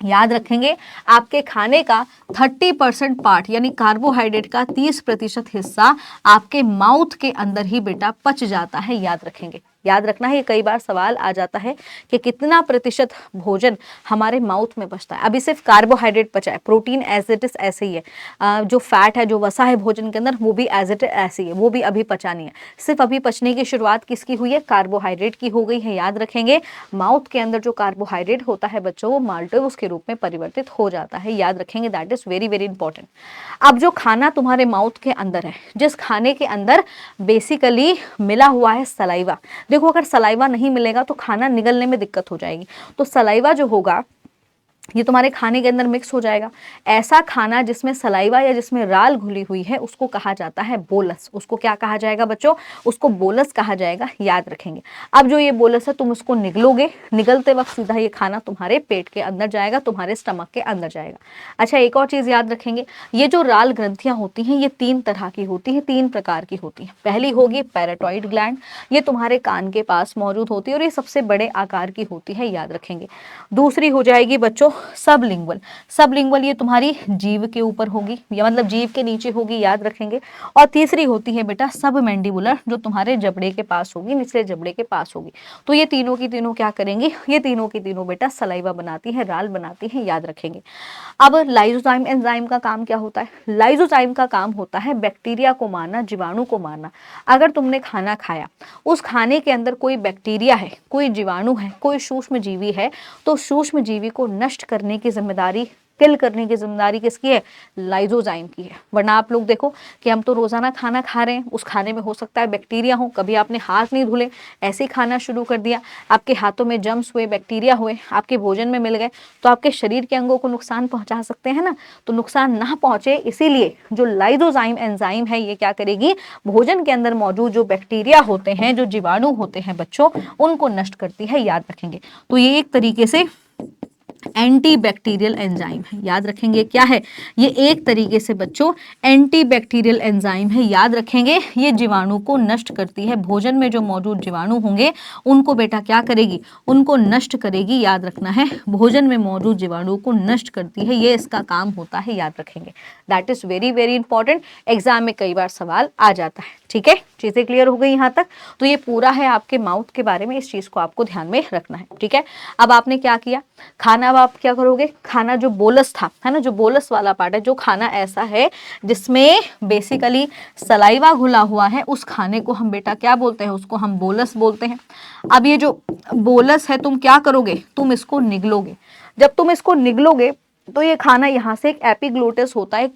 याद रखेंगे, आपके खाने का 30% पार्ट यानी कार्बोहाइड्रेट का 30% हिस्सा आपके माउथ के अंदर ही बेटा पच जाता है। याद रखेंगे, याद रखना है। ये कई बार सवाल आ जाता है कि कितना प्रतिशत भोजन हमारे माउथ में बचता है। अभी सिर्फ कार्बोहाइड्रेट बचा है, प्रोटीन एज इट इज ऐसे ही है। जो फैट है, जो वसा है भोजन के अंदर, वो भी एज इट इज ऐसे ही है, वो भी अभी पचा नहीं है। सिर्फ अभी पचने की शुरुआत किसकी हुई है? कार्बोहाइड्रेट की हो गई है। याद रखेंगे, माउथ के अंदर जो कार्बोहाइड्रेट होता है बच्चों, वो माल्टोज के रूप में परिवर्तित हो जाता है। याद रखेंगे, that is very very important. अब जो खाना तुम्हारे माउथ के अंदर है, जिस खाने के अंदर बेसिकली मिला हुआ है सलाइवा, देखो अगर सलाइवा नहीं मिलेगा तो खाना निगलने में दिक्कत हो जाएगी। तो सलाइवा जो होगा ये तुम्हारे खाने के अंदर मिक्स हो जाएगा। ऐसा खाना जिसमें सलाइवा या जिसमें राल घुली हुई है उसको कहा जाता है बोलस। उसको क्या कहा जाएगा बच्चों? उसको बोलस कहा जाएगा। याद रखेंगे। अब जो ये बोलस है तुम उसको निगलोगे, निगलते वक्त सीधा ये खाना तुम्हारे पेट के अंदर जाएगा, तुम्हारे स्टमक के अंदर जाएगा। अच्छा, एक और चीज़ याद रखेंगे, ये जो राल ग्रंथियाँ होती हैं ये 3 तरह की होती हैं, 3 प्रकार की होती हैं। पहली होगी पैराटॉइड ग्लैंड, ये तुम्हारे कान के पास मौजूद होती है और ये सबसे बड़े आकार की होती है। याद रखेंगे। दूसरी हो जाएगी बच्चों सबलिंगुअल। सबलिंगुअल ये तुम्हारी जीभ के ऊपर होगी, या मतलब जीभ के नीचे होगी। याद रखेंगे। और तीसरी होती है बेटा सब मैंडिबुलर, जो तुम्हारे जबड़े के पास होगी, निचले जबड़े के पास होगी। तो ये तीनों की तीनों क्या करेंगी? ये तीनों की तीनों बेटा सलाइवा बनाती है, राल बनाती है। याद रखेंगे। अब लाइसोजाइम एंजाइम का काम क्या होता है? लाइसोजाइम का काम होता है बैक्टीरिया को मारना, जीवाणु को मारना। अगर तुमने खाना खाया, उस खाने के अंदर कोई बैक्टीरिया है, कोई जीवाणु है, कोई सूक्ष्म जीवी है, तो सूक्ष्म जीवी को नष्ट करने की जिम्मेदारी, किल करने की जिम्मेदारी किसकी है? लाइसोजाइम की है। वरना आप लोग देखो कि हम तो रोजाना खाना खा रहे हैं, उस खाने में हो सकता है बैक्टीरिया हो, कभी आपने हाथ नहीं धुले, ऐसे ही खाना शुरू कर दिया, आपके हाथों में जम्स हुए, बैक्टीरिया हुए, आपके भोजन में मिल गए, तो आपके शरीर के अंगों को नुकसान पहुंचा सकते हैं ना। तो नुकसान ना पहुंचे इसीलिए जो लाइसोजाइम एंजाइम है ये क्या करेगी? भोजन के अंदर मौजूद जो बैक्टीरिया होते हैं, जो जीवाणु होते हैं बच्चों, उनको नष्ट करती है। याद रखेंगे। तो ये एक तरीके से एंटीबैक्टीरियल एंजाइम है। याद रखेंगे क्या है ये, एक तरीके से बच्चों एंटीबैक्टीरियल एंजाइम है। याद रखेंगे ये जीवाणु को नष्ट करती है। भोजन में जो मौजूद जीवाणु होंगे उनको बेटा क्या करेगी, उनको नष्ट करेगी। याद रखना है भोजन में मौजूद जीवाणु को नष्ट करती है, ये इसका काम होता है। याद रखेंगे, that is very very important, exam में कई बार सवाल आ जाता है। ठीक है, चीजें क्लियर हो गई यहाँ तक। तो ये पूरा है आपके माउथ के बारे में, इस चीज को आपको ध्यान में रखना है। ठीक है, अब आपने क्या किया, खाना अब आप क्या करोगे, खाना जो बोलस था है ना, जो बोलस वाला पार्ट है, जो खाना ऐसा है जिसमें बेसिकली सलाइवा घुला हुआ है, उस खाने को हम बेटा क्या बोलते हैं, उसको हम बोलस बोलते हैं। अब ये जो बोलस है तुम क्या करोगे, तुम इसको निगलोगे। जब तुम इसको निगलोगे तो ये खाना यहाँ से एक एपिग्लोटिस होता है, एक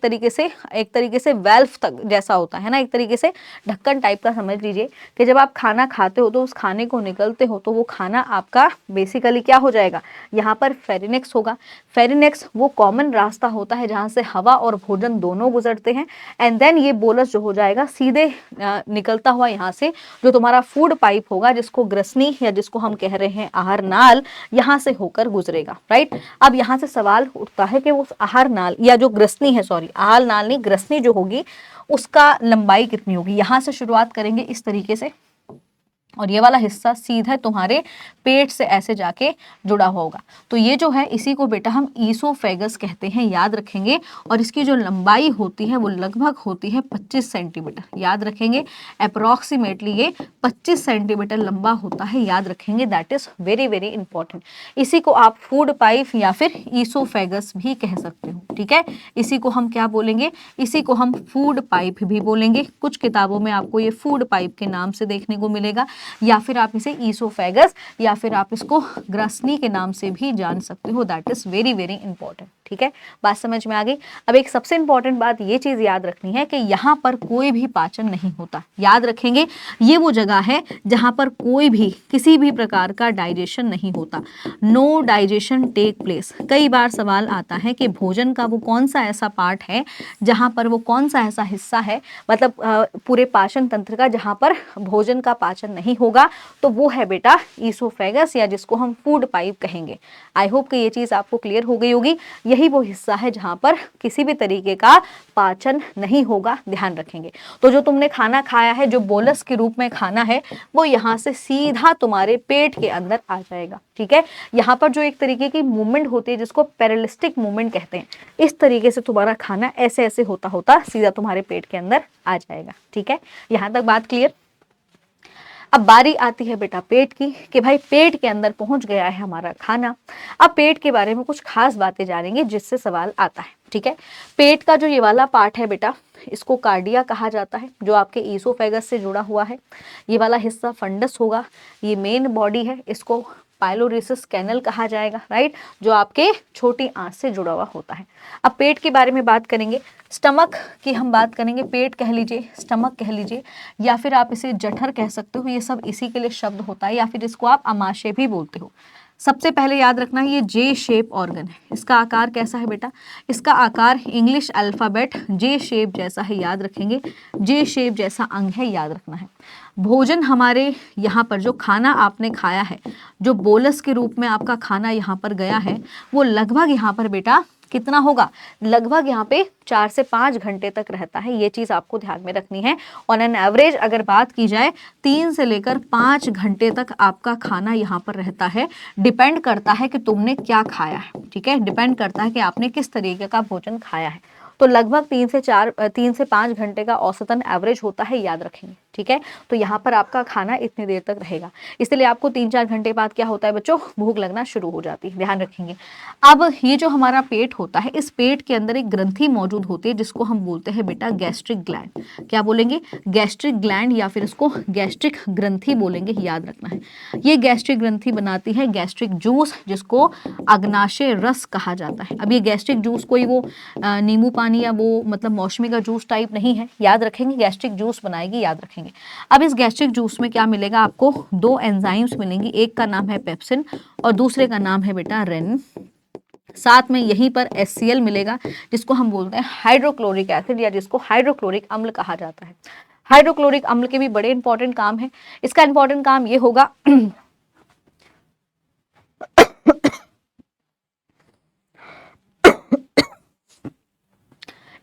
तरीके से वेल्व तक जैसा होता है ना, एक तरीके से ढक्कन टाइप का समझ लीजिए कि जब आप खाना खाते हो तो उस खाने को निगलते हो तो वो खाना आपका बेसिकली क्या हो जाएगा, यहाँ पर फेरिनेक्स होगा। फेरिनेक्स वो कॉमन रास्ता होता है जहाँ से हवा और भोजन दोनों गुजरते हैं, एंड देन ये बोलस जो हो जाएगा सीधे निकलता हुआ यहाँ से जो तुम्हारा फूड पाइप होगा, जिसको ग्रसनी या जिसको हम कह रहे हैं आहार नाल, यहाँ से होकर गुजरेगा। राइट, अब यहाँ से सवाल है कि उस आहार नाल या जो ग्रसनी है, सॉरी आहार नाल नहीं, ग्रसनी जो होगी उसका लंबाई कितनी होगी। यहां से शुरुआत करेंगे इस तरीके से, और ये वाला हिस्सा सीधा तुम्हारे पेट से ऐसे जाके जुड़ा हुआ होगा। तो ये जो है इसी को बेटा हम ईसोफेगस कहते हैं। याद रखेंगे, और इसकी जो लंबाई होती है वो लगभग होती है 25 सेंटीमीटर। याद रखेंगे, अप्रोक्सीमेटली ये 25 सेंटीमीटर लंबा होता है। याद रखेंगे, that is very very important. इसी को आप फूड पाइप या फिर ईसोफेगस भी कह सकते हो। ठीक है, इसी को हम क्या बोलेंगे, इसी को हम फूड पाइप भी बोलेंगे। कुछ किताबों में आपको ये फूड पाइप के नाम से देखने को मिलेगा, या फिर आप इसे ईसोफेगस या फिर आप इसको ग्रसनी के नाम से भी जान सकते हो। That is very very important. ठीक है, बात समझ में आ गई। अब एक सबसे इंपॉर्टेंट बात ये चीज याद रखनी है कि यहाँ पर कोई भी पाचन नहीं होता। याद रखेंगे, ये वो जगह है जहां पर कोई भी किसी भी प्रकार का डाइजेशन नहीं होता। No digestion take place. कई बार सवाल आता है कि भोजन का वो कौन सा ऐसा पार्ट है जहां पर, वो कौन सा ऐसा हिस्सा है मतलब पूरे पाचन तंत्र का जहां पर भोजन का पाचन नहीं होगा, तो वो है बेटा ईसोफेगस, या जिसको हम फूड पाइप कहेंगे। आई होप कि ये चीज आपको क्लियर हो गई होगी। यही वो हिस्सा है जहां पर किसी भी तरीके का पाचन नहीं होगा, ध्यान रखेंगे। तो जो तुमने खाना खाया है, जो बोलस के रूप में खाना है, वो यहाँ से सीधा तुम्हारे पेट के अंदर आ जाएगा। ठीक है, यहाँ पर जो एक तरीके की मूवमेंट होती है जिसको पैरालिस्टिक मूवमेंट कहते हैं, इस तरीके से तुम्हारा खाना ऐसे ऐसे होता होता सीधा तुम्हारे पेट के अंदर आ जाएगा। ठीक है, यहाँ तक बात क्लियर। अब बारी आती है बेटा पेट की, कि भाई पेट के अंदर पहुंच गया है हमारा खाना। अब पेट के बारे में कुछ खास बातें जानेंगे जिससे सवाल आता है। ठीक है, पेट का जो ये वाला पार्ट है बेटा, इसको कार्डिया कहा जाता है, जो आपके ईसोफेगस से जुड़ा हुआ है। ये वाला हिस्सा फंडस होगा, ये मेन बॉडी है, इसको पाइलोरिसिस कैनल कहा जाएगा। राइट, जो आपके छोटी आंत से जुड़ा हुआ होता है। अब पेट के बारे में बात करेंगे, स्टमक की हम बात करेंगे। पेट कह लीजिए, स्टमक कह लीजिए, या फिर आप इसे जठर कह सकते हो, ये सब इसी के लिए शब्द होता है, या फिर इसको आप अमाशय भी बोलते हो। सबसे पहले याद रखना है ये जे शेप ऑर्गन है। इसका आकार कैसा है बेटा, इसका आकार इंग्लिश अल्फाबेट जे शेप जैसा है। याद रखेंगे, जे शेप जैसा अंग है, याद रखना है। भोजन हमारे यहाँ पर जो खाना आपने खाया है, जो बोलस के रूप में आपका खाना यहाँ पर गया है, वो लगभग यहाँ पर बेटा कितना होगा, लगभग यहाँ पे 4 से 5 घंटे तक रहता है। ये चीज आपको ध्यान में रखनी है। ऑन एन एवरेज अगर बात की जाए 3 से लेकर 5 घंटे तक आपका खाना यहाँ पर रहता है। डिपेंड करता है कि तुमने क्या खाया है। ठीक है, डिपेंड करता है कि आपने किस तरीके का भोजन खाया है। तो लगभग 3 से 5 घंटे का औसतन एवरेज होता है, याद रखेंगे। ठीक है, तो यहाँ पर आपका खाना इतनी देर तक रहेगा, इसलिए आपको 3-4 घंटे बाद क्या होता है बच्चों, भूख लगना शुरू हो जाती है, ध्यान रखेंगे। अब ये जो हमारा पेट होता है, इस पेट के अंदर एक ग्रंथि मौजूद होती है जिसको हम बोलते हैं बेटा गैस्ट्रिक ग्लैंड। क्या बोलेंगे, गैस्ट्रिक ग्लैंड, या फिर इसको गैस्ट्रिक ग्रंथि बोलेंगे, याद रखना है। ये गैस्ट्रिक ग्रंथि बनाती है गैस्ट्रिक जूस, जिसको अग्नाशय रस कहा जाता है। अब ये गैस्ट्रिक जूस कोई वो नींबू पानी या वो मतलब मौसमी का जूस टाइप नहीं है, याद रखेंगे, गैस्ट्रिक जूस बनाएगी, याद रखेंगे। अब इस गैस्ट्रिक जूस में क्या मिलेगा आपको, 2 एंजाइम्स मिलेंगी, एक का नाम है पेप्सिन और दूसरे का नाम है बेटा रेनिन। साथ में यहीं पर HCl मिलेगा, जिसको हम बोलते हैं हाइड्रोक्लोरिक एसिड, या जिसको हाइड्रोक्लोरिक अम्ल कहा जाता है। हाइड्रोक्लोरिक अम्ल के भी बड़े इंपॉर्टेंट काम है। इसका इंपॉर्टेंट काम ये होगा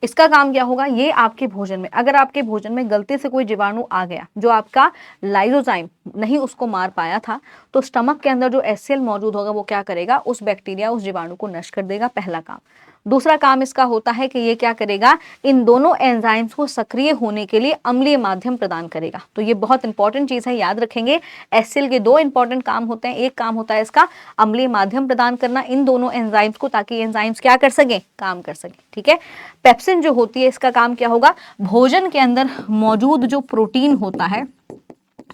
इसका काम क्या होगा, ये आपके भोजन में, अगर आपके भोजन में गलती से कोई जीवाणु आ गया जो आपका लाइसोजाइम नहीं उसको मार पाया था, तो स्टमक के अंदर जो HCl मौजूद होगा वो क्या करेगा, उस बैक्टीरिया उस जीवाणु को नष्ट कर देगा, पहला काम। दूसरा काम इसका होता है कि ये क्या करेगा, इन दोनों एंजाइम्स को सक्रिय होने के लिए अम्लीय माध्यम प्रदान करेगा। तो ये बहुत इंपॉर्टेंट चीज है, याद रखेंगे। HCl के दो इंपॉर्टेंट काम होते हैं, एक काम होता है इसका अम्लीय माध्यम प्रदान करना इन दोनों एंजाइम्स को, ताकि एंजाइम्स क्या कर सकें, काम कर सकें, ठीक है। पेप्सिन जो होती है इसका काम क्या होगा, भोजन के अंदर मौजूद जो प्रोटीन होता है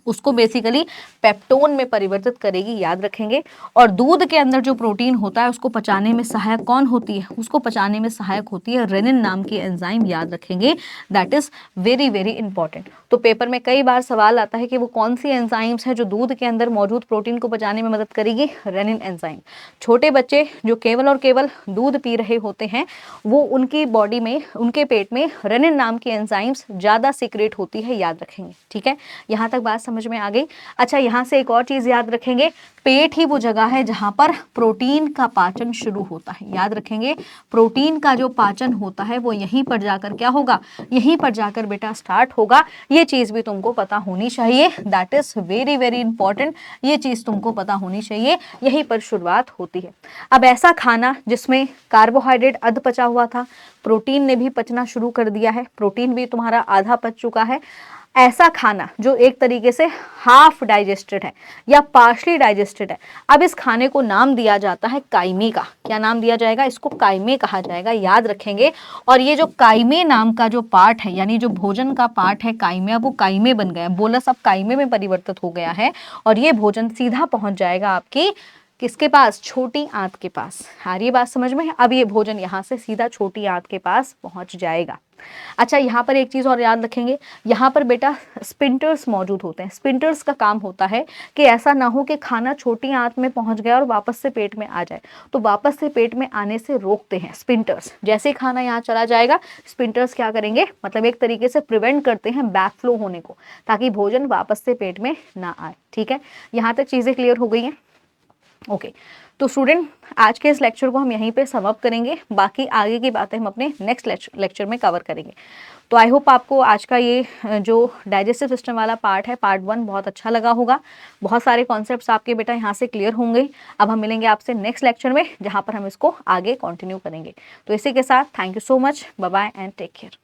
उसको बेसिकली पेप्टोन में परिवर्तित करेगी, याद रखेंगे। और दूध के अंदर जो प्रोटीन होता है उसको पचाने में सहायक कौन होती है, उसको पचाने में सहायक होती है रेनिन नाम की एंजाइम, याद रखेंगे। That is very very important. तो पेपर में कई बार सवाल आता है कि वो कौन सी एंजाइम्स है जो दूध के अंदर मौजूद प्रोटीन को पचाने में मदद करेगी, रेनिन एंजाइम। छोटे बच्चे जो केवल और केवल दूध पी रहे होते हैं, वो उनकी बॉडी में, उनके पेट में रेनिन नाम की एंजाइम्स ज्यादा सीक्रेट होती है, याद रखेंगे, ठीक है। यहाँ तक बात समझ में आ गई। अच्छा, यहाँ से एक और चीज याद रखेंगे, पेट ही वो जगह है जहां पर प्रोटीन का पाचन शुरू होता है, याद रखेंगे। प्रोटीन का जो पाचन होता है वो यहीं पर जाकर क्या होगा, यहीं पर जाकर बेटा स्टार्ट होगा। ये चीज भी तुमको पता होनी चाहिए, that is very very important. ये चीज तुमको पता होनी चाहिए, यहीं पर शुरुआत होती है। अब ऐसा खाना जिसमें कार्बोहाइड्रेट अध पचा हुआ था, प्रोटीन ने भी पचना शुरू कर दिया है, प्रोटीन भी तुम्हारा आधा पच चुका है, ऐसा खाना जो एक तरीके से हाफ डाइजेस्टेड है या पार्शली डाइजेस्टेड है, अब इस खाने को नाम दिया जाता है काइमे का। क्या नाम दिया जाएगा, इसको काइमे कहा जाएगा, याद रखेंगे। और ये जो काइमे नाम का जो पार्ट है, यानी जो भोजन का पार्ट है काइमे, अब वो काइमे बन गया, बोलस अब काइमे में परिवर्तित हो गया है। और ये भोजन सीधा पहुंच जाएगा आपकी किसके पास, छोटी आंत के पास। आ रही बात समझ में, अब ये भोजन यहाँ से सीधा छोटी आंत के पास पहुंच जाएगा। अच्छा, यहाँ पर एक चीज और याद रखेंगे, यहाँ पर बेटा स्पिंटर्स मौजूद होते हैं। स्पिंटर्स का काम होता है कि ऐसा ना हो कि खाना छोटी आंत में पहुंच गया और वापस से पेट में आ जाए, तो वापस से पेट में आने से रोकते हैं स्पिंटर्स। जैसे खाना यहाँ चला जाएगा, स्पिंटर्स क्या करेंगे, मतलब एक तरीके से प्रिवेंट करते हैं बैक फ्लो होने को, ताकि भोजन वापस से पेट में ना आए, ठीक है। यहाँ तक चीजें क्लियर हो गई हैं, ओके। तो स्टूडेंट, आज के इस लेक्चर को हम यहीं पे सम अप करेंगे, बाकी आगे की बातें हम अपने नेक्स्ट लेक्चर में कवर करेंगे। तो आई होप आपको आज का ये जो डाइजेस्टिव सिस्टम वाला पार्ट है, पार्ट 1, बहुत अच्छा लगा होगा। बहुत सारे कॉन्सेप्ट्स आपके बेटा यहाँ से क्लियर होंगे। अब हम मिलेंगे आपसे नेक्स्ट लेक्चर में, जहाँ पर हम इसको आगे कंटिन्यू करेंगे। तो इसी के साथ thank you so much, bye bye and take care.